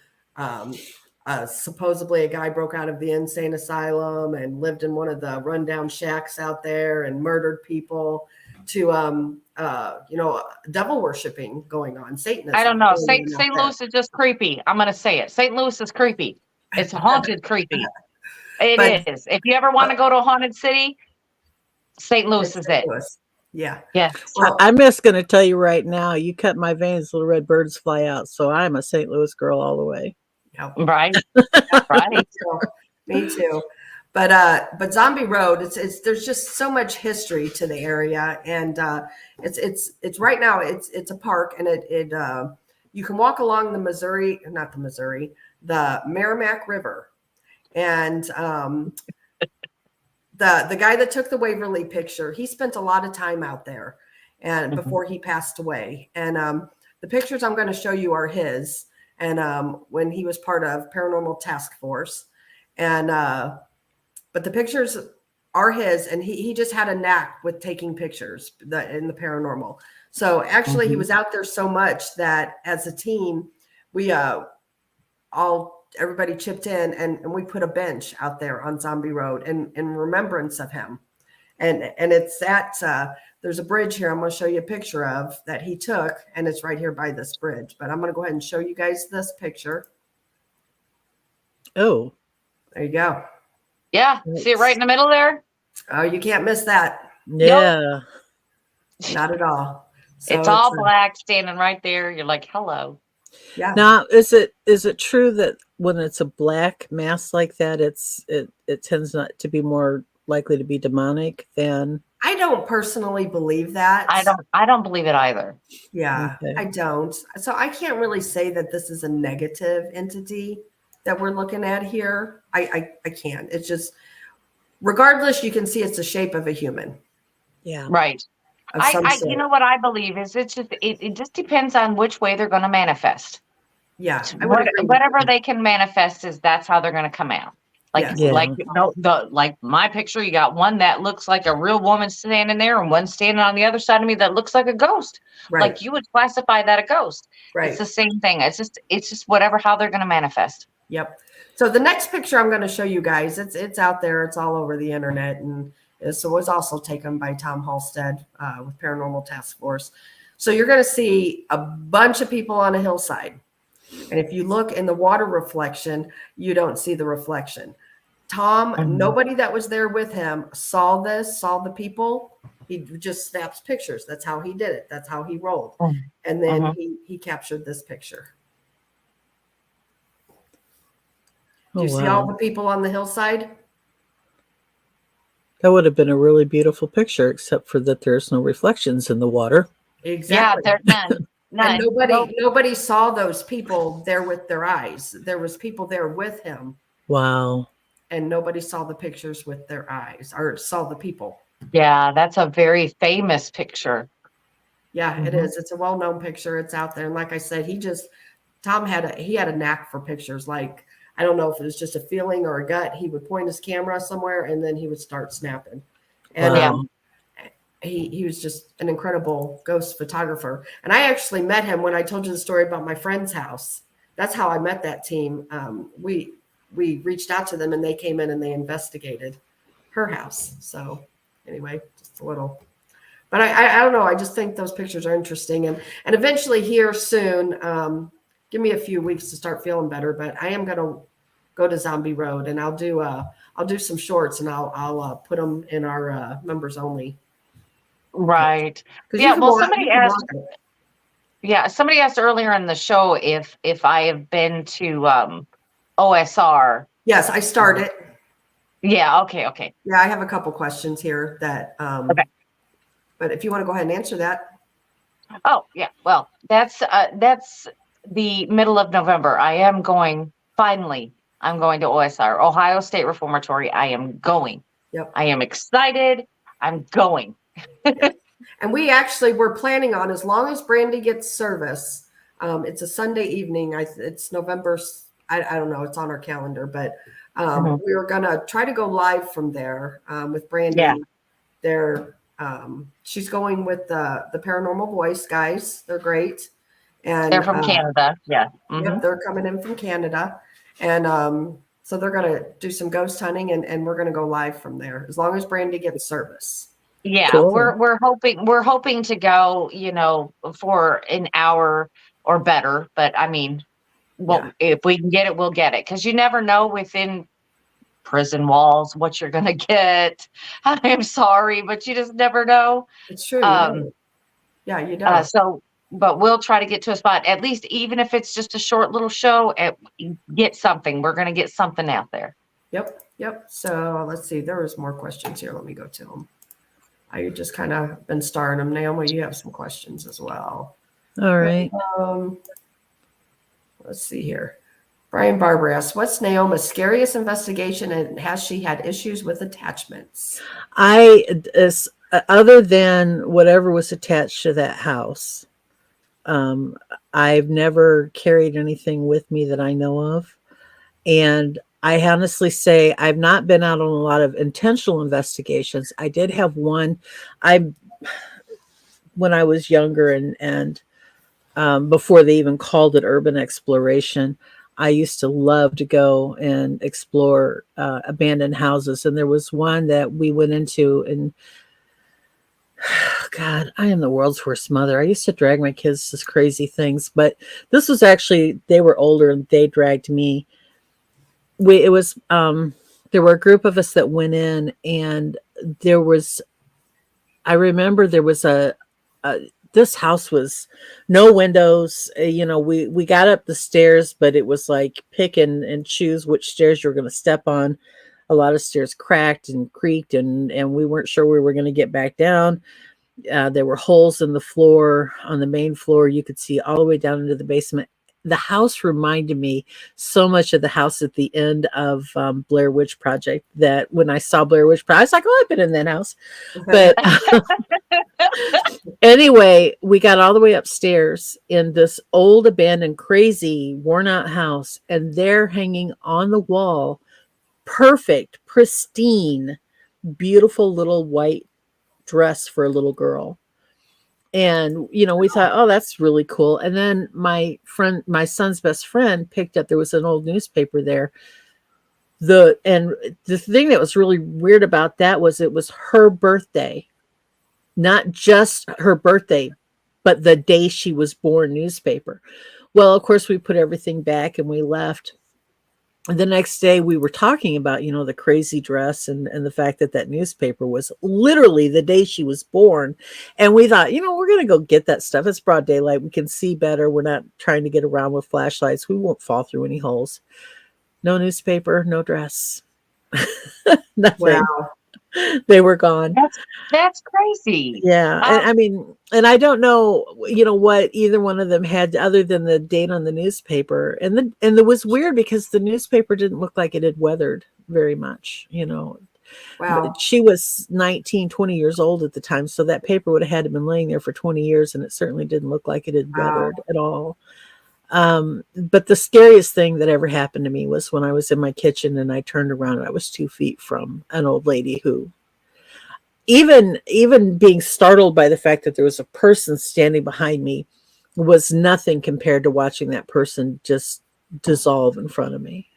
supposedly a guy broke out of the insane asylum and lived in one of the rundown shacks out there and murdered people, to devil worshiping going on, Satanism. I don't know. St. Louis is just creepy. I'm gonna say it. St. Louis is creepy. It's haunted creepy. It is. If you ever want to go to a haunted city, St. Louis is it. Yeah. Yes. Well, I'm just going to tell you right now, you cut my veins, little red birds fly out. So I'm a St. Louis girl all the way. Yep. Right. Right. Me too. But Zombie Road, it's there's just so much history to the area, and it's right now it's a park, and it you can walk along the Merrimack River, and the guy that took the Waverly picture, he spent a lot of time out there, and before he passed away, and the pictures I'm going to show you are his, and when he was part of Paranormal Task Force, and but the pictures are his, and he just had a knack with taking pictures in the paranormal. So actually, he was out there so much that as a team, we everybody chipped in, and we put a bench out there on Zombie Road in remembrance of him. And it's at there's a bridge here I'm going to show you a picture of that he took, and it's right here by this bridge. But I'm going to go ahead and show you guys this picture. Oh, there you go. Yeah, see it right in the middle there? Oh, you can't miss that. yeah. Not at all. So it's all black standing right there. You're like, hello. Yeah. Now, is it true that when it's a black mass like that, it tends not to be more likely to be demonic than? I don't personally believe that. I don't believe it either. Yeah, Okay. I don't. So I can't really say that this is a negative entity that we're looking at here. I can't. It's just, regardless, you can see it's the shape of a human. Yeah. Right. Of some You sort. know what I believe is it just depends on which way they're going to manifest. Yeah, I would agree. Whatever they can manifest that's how they're going to come out. Like, Yes. Yeah. like my picture, you got one that looks like a real woman standing there, and one standing on the other side of me that looks like a ghost. Right. Like you would classify that a ghost. Right. It's the same thing. It's just whatever how they're going to manifest. Yep. So the next picture I'm going to show you guys, it's out there. It's all over the internet, and so it was also taken by Tom Halstead with Paranormal Task Force. So you're going to see a bunch of people on a hillside. And if you look in the water reflection, you don't see the reflection. Tom, nobody that was there with him saw the people. He just snaps pictures. That's how he did it. That's how he rolled. And then he captured this picture. Do you see all the people on the hillside? That would have been a really beautiful picture, except for that there's no reflections in the water. Exactly. Yeah, there's none. And nobody saw those people there with their eyes. There was people there with him, Wow. and nobody saw the pictures with their eyes or saw the people. Yeah, that's a very famous picture. Yeah, it is. It's a well-known picture. It's out there. And like I said, Tom had a knack for pictures. Like, I don't know if it was just a feeling or a gut. He would point his camera somewhere and then he would start snapping. And Wow. he was just an incredible ghost photographer. And I actually met him when I told you the story about my friend's house. That's how I met that team. We reached out to them and they came in and they investigated her house. So anyway, just a little. But I don't know. I just think those pictures are interesting. And eventually here soon, give me a few weeks to start feeling better. But I am going to go to Zombie Road, and I'll do some shorts, and I'll put them in our members only. Right. 'Cause Yeah. you can Well, watch- somebody you can asked. watch it. Yeah, somebody asked earlier in the show if I have been to OSR. Yes, I started. Yeah. Okay. Yeah, I have a couple questions here that. Okay. But if you want to go ahead and answer that. Oh, yeah. Well, that's the middle of November. I'm going to OSR, Ohio State Reformatory. I am going. Yep. I am excited. I'm going. And we actually were planning on, as long as Brandy gets service, it's a Sunday evening. It's November. I don't know. It's on our calendar, but we were going to try to go live from there with Brandy. Yeah. She's going with the Paranormal Voice guys. They're great. And They're from Canada. Yeah. Yep, they're coming in from Canada. And so they're going to do some ghost hunting, and we're going to go live from there, as long as Brandy gets service. Yeah, Cool. we're hoping to go, for an hour or better. But I mean, if we can get it, we'll get it, because you never know within prison walls what you're gonna get. I'm sorry, but you just never know. It's true. Yeah, you don't. But we'll try to get to a spot, at least, even if it's just a short little show. Get something. We're gonna get something out there. Yep. So let's see. There was more questions here. Let me go to them. I just kind of been starring them. Naomi, you have some questions as well. All right. Let's see here. Brian Barber asks, what's Neoma's scariest investigation, and has she had issues with attachments? Other than whatever was attached to that house, I've never carried anything with me that I know of. And I honestly say I've not been out on a lot of intentional investigations. I did have one. When I was younger and before they even called it urban exploration, I used to love to go and explore abandoned houses. And there was one that we went into, and God, I am the world's worst mother. I used to drag my kids to crazy things, but this was actually, they were older and they dragged me. There were a group of us that went in, and I remember there was this house was no windows. We got up the stairs, but it was like pick and choose which stairs you're going to step on. A lot of stairs cracked and creaked, and we weren't sure we were going to get back down. There were holes in the floor, on the main floor. You could see all the way down into the basement. The house reminded me so much of the house at the end of Blair Witch Project, that when I saw Blair Witch Project, I was like, oh, I've been in that house. But anyway, we got all the way upstairs in this old, abandoned, crazy, worn out house. And there hanging on the wall, perfect, pristine, beautiful little white dress for a little girl. And, we thought, oh, that's really cool. And then my son's best friend picked up, there was an old newspaper there. And the thing that was really weird about that was it was her birthday, not just her birthday, but the day she was born newspaper. Well, of course, we put everything back and we left. And the next day we were talking about, the crazy dress and the fact that newspaper was literally the day she was born. And we thought, we're going to go get that stuff. It's broad daylight. We can see better. We're not trying to get around with flashlights. We won't fall through any holes. No newspaper, no dress. Nothing. Wow. They were gone. That's crazy. Yeah. And I don't know, what either one of them had other than the date on the newspaper. And it was weird because the newspaper didn't look like it had weathered very much, Wow. She was 19, 20 years old at the time. So that paper would have had to been laying there for 20 years. And it certainly didn't look like it had weathered at all. But the scariest thing that ever happened to me was when I was in my kitchen and I turned around and I was 2 feet from an old lady who, even being startled by the fact that there was a person standing behind me, was nothing compared to watching that person just dissolve in front of me.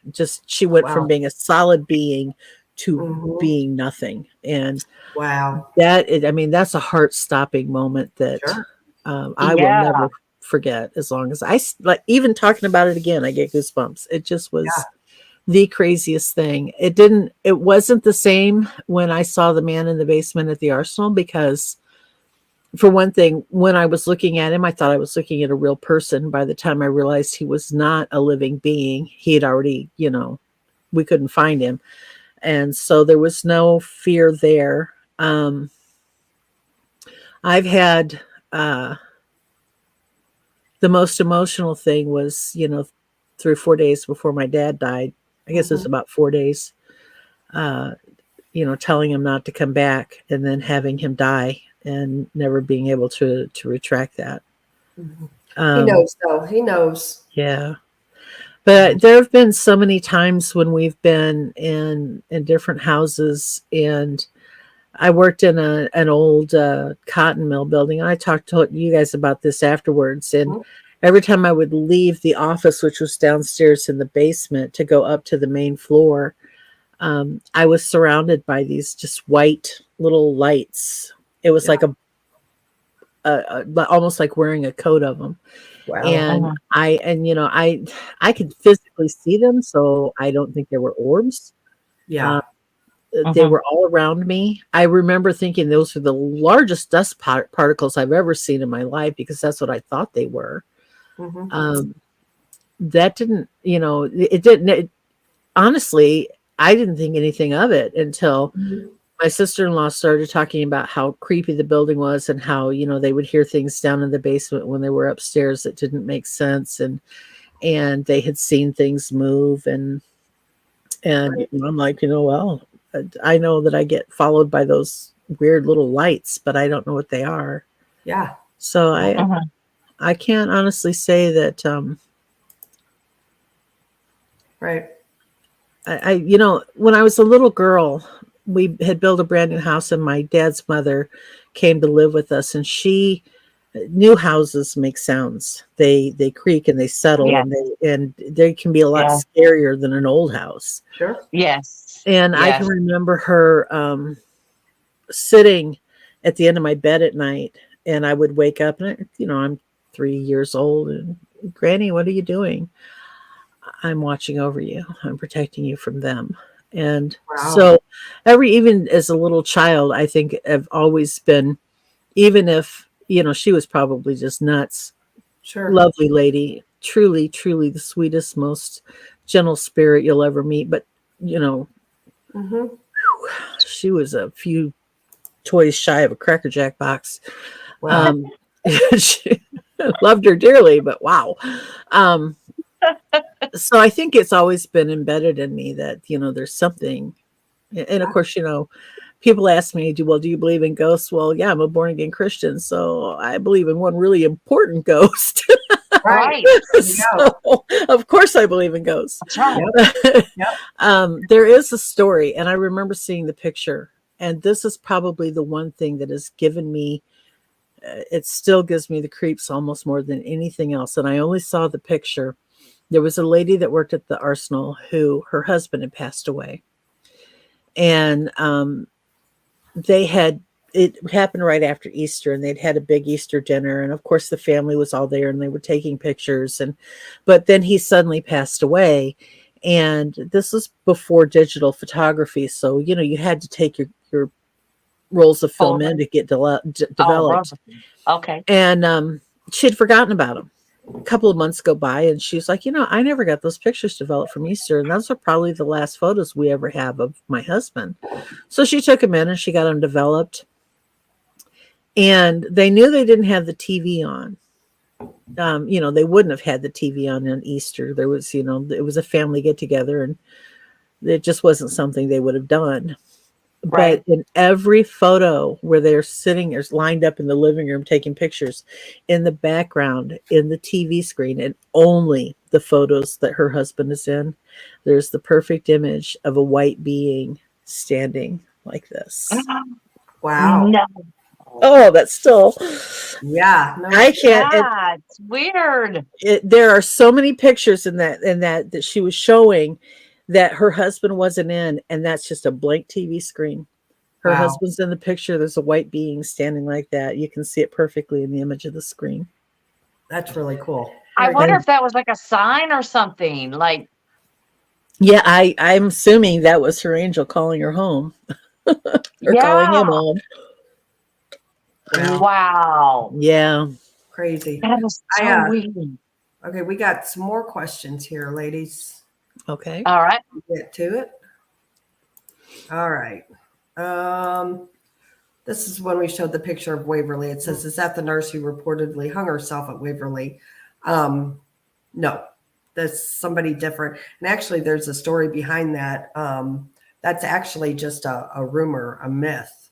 She went from being a solid being to being nothing. And wow, that's a heart-stopping moment that I will never forget as long as even talking about it again, I get goosebumps. It just was the craziest thing. It wasn't the same when I saw the man in the basement at the Arsenal, because for one thing, when I was looking at him, I thought I was looking at a real person. By the time I realized he was not a living being, he had already, we couldn't find him. And so there was no fear there. I've had, the most emotional thing was, 3 or 4 days before my dad died. I guess it was about 4 days, telling him not to come back and then having him die and never being able to retract that. He knows though. He knows. Yeah. But there have been so many times when we've been in different houses, and I worked in an old cotton mill building. I talked to you guys about this afterwards. And every time I would leave the office, which was downstairs in the basement, to go up to the main floor, I was surrounded by these just white little lights. It was like almost like wearing a coat of them. Wow. And I could physically see them, so I don't think they were orbs. Yeah. They were all around me. I remember thinking those were the largest dust particles I've ever seen in my life, because that's what I thought they were. That didn't, it didn't, honestly, I didn't think anything of it until Mhm. my sister-in-law started talking about how creepy the building was and how, they would hear things down in the basement when they were upstairs that didn't make sense. And they had seen things move. And I'm like, well, I know that I get followed by those weird little lights, but I don't know what they are. Yeah. So Mhm. I can't honestly say that, Right. when I was a little girl, we had built a brand new house, and my dad's mother came to live with us, and new houses make sounds. They creak and they settle, Yeah. and they can be a lot Yeah. scarier than an old house. Sure. Yes. And I Yes. can remember her sitting at the end of my bed at night, and I would wake up, and I'm 3 years old, and Granny, what are you doing? I'm watching over you. I'm protecting you from them. And Wow. so even as a little child, I think I've always been, even if, she was probably just nuts, Sure. lovely lady, truly, truly the sweetest, most gentle spirit you'll ever meet. But, Mm-hmm. she was a few toys shy of a Cracker Jack box. Wow. She loved her dearly, but wow. So I think it's always been embedded in me that, there's something. And of course, people ask me, do you believe in ghosts? Well, yeah, I'm a born again Christian. So I believe in one really important ghost. Right. So, of course I believe in ghosts. That's right. Yep. There is a story, and I remember seeing the picture. And this is probably the one thing that has given me, it still gives me the creeps almost more than anything else. And I only saw the picture. There was a lady that worked at the Arsenal who her husband had passed away. And it happened right after Easter, and they'd had a big Easter dinner. And of course the family was all there, and they were taking pictures. But then he suddenly passed away. And this was before digital photography. So, you had to take your rolls of film in to get developed. Okay. And she'd forgotten about him. A couple of months go by, and she's like, I never got those pictures developed from Easter. And those are probably the last photos we ever have of my husband. So she took them in and she got them developed. And they knew they didn't have the TV on. They wouldn't have had the TV on Easter. There was, it was a family get together, and it just wasn't something they would have done. Right. But in every photo where they're sitting or lined up in the living room taking pictures, in the background, in the TV screen, and only the photos that her husband is in, there's the perfect image of a white being standing like this. Wow. No. Oh, that's still. Yeah. No, I can't. That's weird. There are so many pictures in that she was showing that her husband wasn't in, and that's just a blank TV screen. Her Wow. husband's in the picture. There's a white being standing like that. You can see it perfectly in the image of the screen. That's really cool. I Very wonder good. if that was like a sign or something. Like, Yeah, I'm assuming that was her angel calling her home. Or calling him home. Wow. Yeah. Crazy. That is so weird. Okay, we got some more questions here, ladies. Okay. All right. Get to it. All right. This is when we showed the picture of Waverly. It says, is that the nurse who reportedly hung herself at Waverly? No, that's somebody different. And actually, there's a story behind that. That's actually just a rumor, a myth,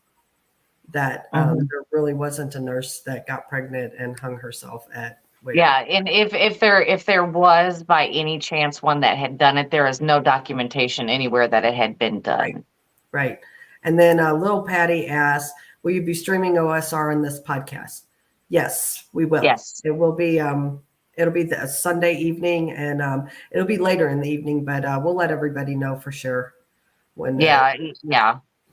that there really wasn't a nurse that got pregnant and hung herself at Waverly. Yeah, and if there was by any chance one that had done it, there is no documentation anywhere that it had been done. Right. And then Little Patty asked, will you be streaming OSR in this podcast? Yes, we will. Yes. It will be it'll be the Sunday evening, and it'll be later in the evening, but we'll let everybody know for sure when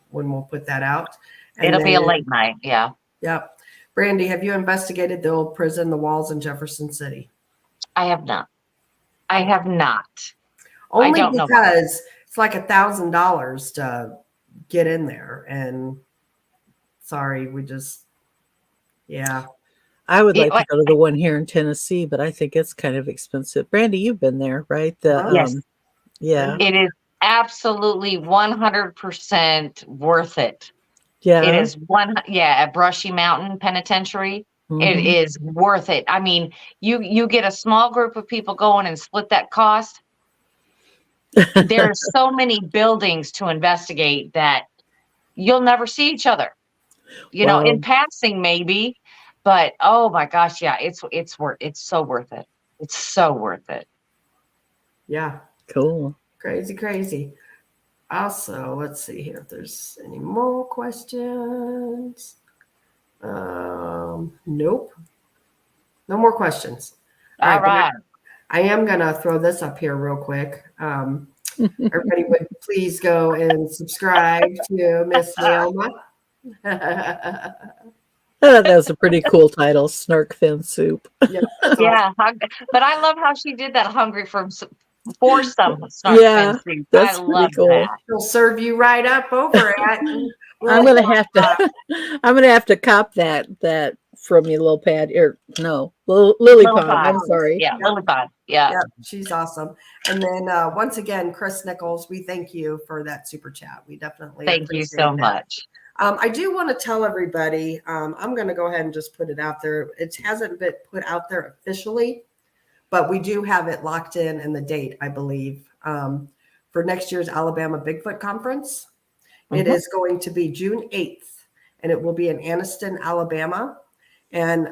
when we'll put that out. And it'll be a late night. Yeah. Yep. Brandy, have you investigated the old prison, the walls in Jefferson City? I have not. Only don't know. because it's like $1,000 to get in there, and sorry, we just I would like to go to the one here in Tennessee, but I think it's kind of expensive. Brandy, you've been there, right? Yes. Yeah. It is. absolutely 100% worth it. Yeah. It is at Brushy Mountain Penitentiary. It Mhm. is worth it. I mean, you get a small group of people going and split that cost. There are so many buildings to investigate that you'll never see each other. You know, in Wow. passing maybe, but oh my gosh, yeah, it's so worth it. It's so worth it. Yeah. Cool. Crazy. Also, let's see here if there's any more questions. Nope. No more questions. All but right. I am gonna throw this up here real quick. Everybody would please go and subscribe to Miss Neoma. That was a pretty cool title, Snark Fin Soup. Yeah, that's Yeah, but I love how she did that. Hungry for some snark Yeah, fin soup. that's I pretty love cool. that. She'll serve you right up over at. I'm gonna have to cop that from you, Lil Pad. Or no, Lily Pond. I'm sorry. Yeah, Lily Pond. Yeah. Yep, she's awesome. And then once again, Chris Nichols, we thank you for that super chat. We definitely Thank you so appreciate that. much. I do want to tell everybody, I'm going to go ahead and just put it out there. It hasn't been put out there officially, but we do have it locked in the date, I believe, for next year's Alabama Bigfoot Conference. It is going to be June 8th, and it will be in Anniston, Alabama. And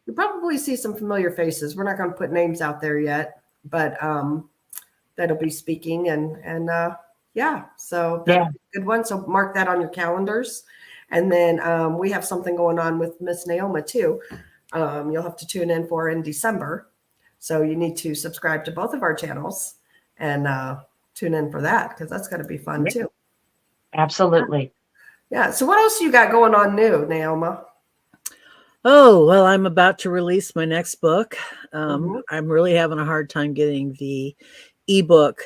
you'll probably see some familiar faces. We're not going to put names out there yet, but that'll be speaking. And yeah, so that's a good one. So mark that on your calendars. And then we have something going on with Miss Neoma too. You'll have to tune in for in December. So you need to subscribe to both of our channels and tune in for that, because that's going to be fun too. Absolutely. Yeah. So what else you got going on new, Neoma? Oh, well, I'm about to release my next book. I'm really having a hard time getting the ebook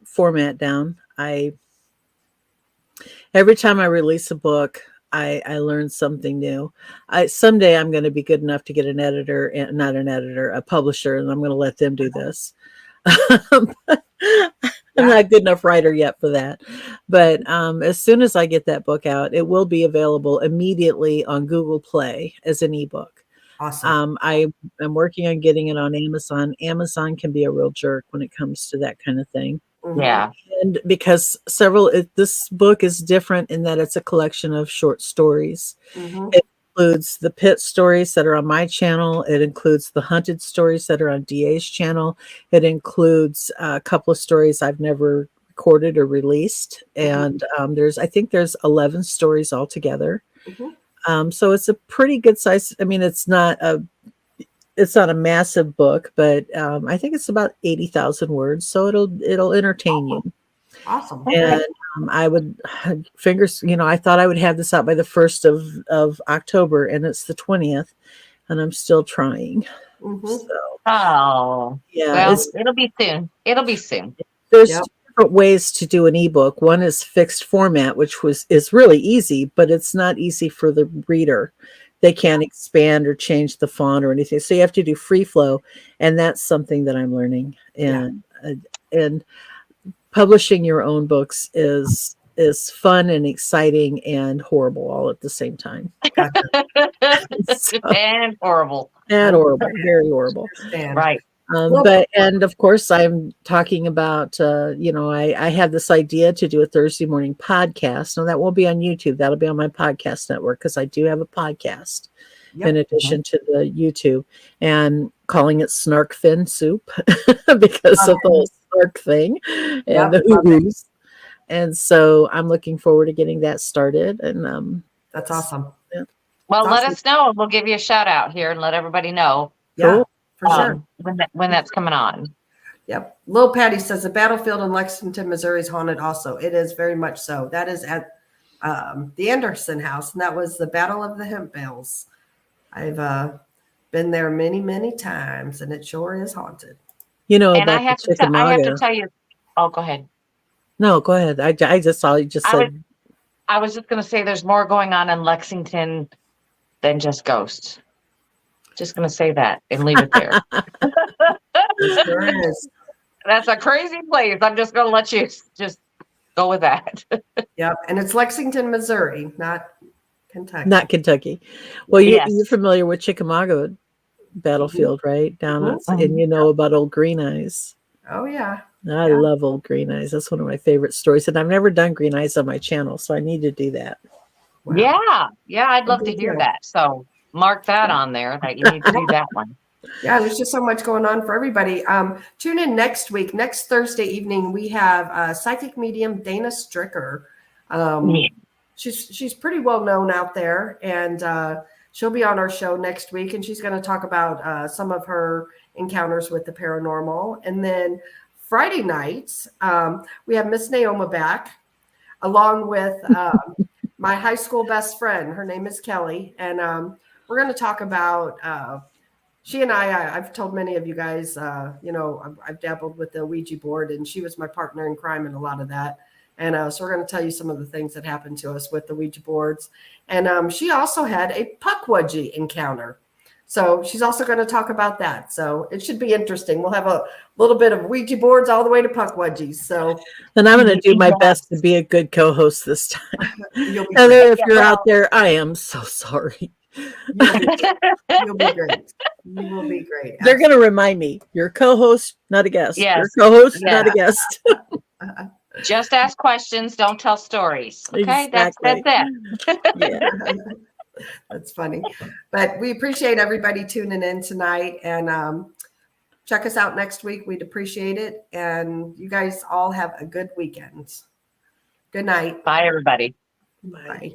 format down. Every time I release a book, I learn something new. Someday I'm going to be good enough to get an editor, and not an editor, a publisher, and I'm going to let them do this. I'm not a good enough writer yet for that. But as soon as I get that book out, it will be available immediately on Google Play as an ebook. Awesome. I am working on getting it on Amazon. Amazon can be a real jerk when it comes to that kind of thing. Yeah. And because this book is different in that it's a collection of short stories. It includes the pit stories that are on my channel. It includes the hunted stories that are on DA's channel. It includes a couple of stories I've never recorded or released. And I think there's 11 stories altogether. So it's a pretty good size. I mean, it's not a massive book, but I think it's about 80,000 words. So it'll entertain you. Awesome. And I would I thought I would have this out by the 1st of October, and it's the 20th, and I'm still trying. So, yeah, well, it'll be soon. There's two different ways to do an ebook. One is fixed format, which is really easy, but it's not easy for the reader. They can't expand or change the font or anything. So you have to do free flow, and that's something that I'm learning. And publishing your own books is fun and exciting and horrible all at the same time. And horrible. And horrible, very horrible. Right. And of course, I'm talking about, I have this idea to do a Thursday morning podcast. Now, that won't be on YouTube. That'll be on my podcast network, because I do have a podcast in addition to the YouTube, and calling it Snark Fin Soup because of the whole snark thing and the hoo-hoos. And so I'm looking forward to getting that started. And that's awesome. Yeah. Well, let us know. We'll give you a shout out here and let everybody know. Yeah. For sure. When that's coming on. Yep. Lil Patty says the battlefield in Lexington, Missouri is haunted also. It is very much so. That is at the Anderson house, and that was the Battle of the Hemp Bales. I've been there many, many times, and it sure is haunted. You know, and I have to tell you. Oh, go ahead. No, go ahead. I just saw you just said. I was just going to say there's more going on in Lexington than just ghosts. Just going to say that and leave it there. It sure is. That's a crazy place. I'm just going to let you just go with that. Yep. And it's Lexington, Missouri, not Kentucky. Not Kentucky. Well, Yes. you're familiar with Chickamauga battlefield, right? Down and you know about Old Green Eyes. Oh, yeah. I love Old Green Eyes. That's one of my favorite stories. And I've never done Green Eyes on my channel, so I need to do that. Wow. Yeah. Yeah. I'd love to Good hear deal. that. So mark that on there that you need to do that one. Yeah, there's just so much going on for everybody. Tune in next week. Next Thursday evening, we have psychic medium Dana Stricker. She's pretty well known out there, and she'll be on our show next week, and she's going to talk about some of her encounters with the paranormal. And then Friday nights, we have Miss Neoma back, along with my high school best friend. Her name is Kelly, and we're going to talk about. She and I've told many of you guys, I've dabbled with the Ouija board, and she was my partner in crime in a lot of that. And so we're going to tell you some of the things that happened to us with the Ouija boards. And she also had a Pukwudgie encounter. So she's also going to talk about that. So it should be interesting. We'll have a little bit of Ouija boards all the way to Pukwudgies. So then I'm going to do my best to be a good co-host this time. You'll be Heather, if you're out there, I am so sorry. You'll be great. You will be great. They're going to remind me, you're a co-host, not a guest. Yes. You're a co-host, not a guest. Just ask questions. Don't tell stories. Okay. Exactly. That's it. Yeah. That's funny. But we appreciate everybody tuning in tonight, and check us out next week. We'd appreciate it. And you guys all have a good weekend. Good night. Bye, everybody. Bye.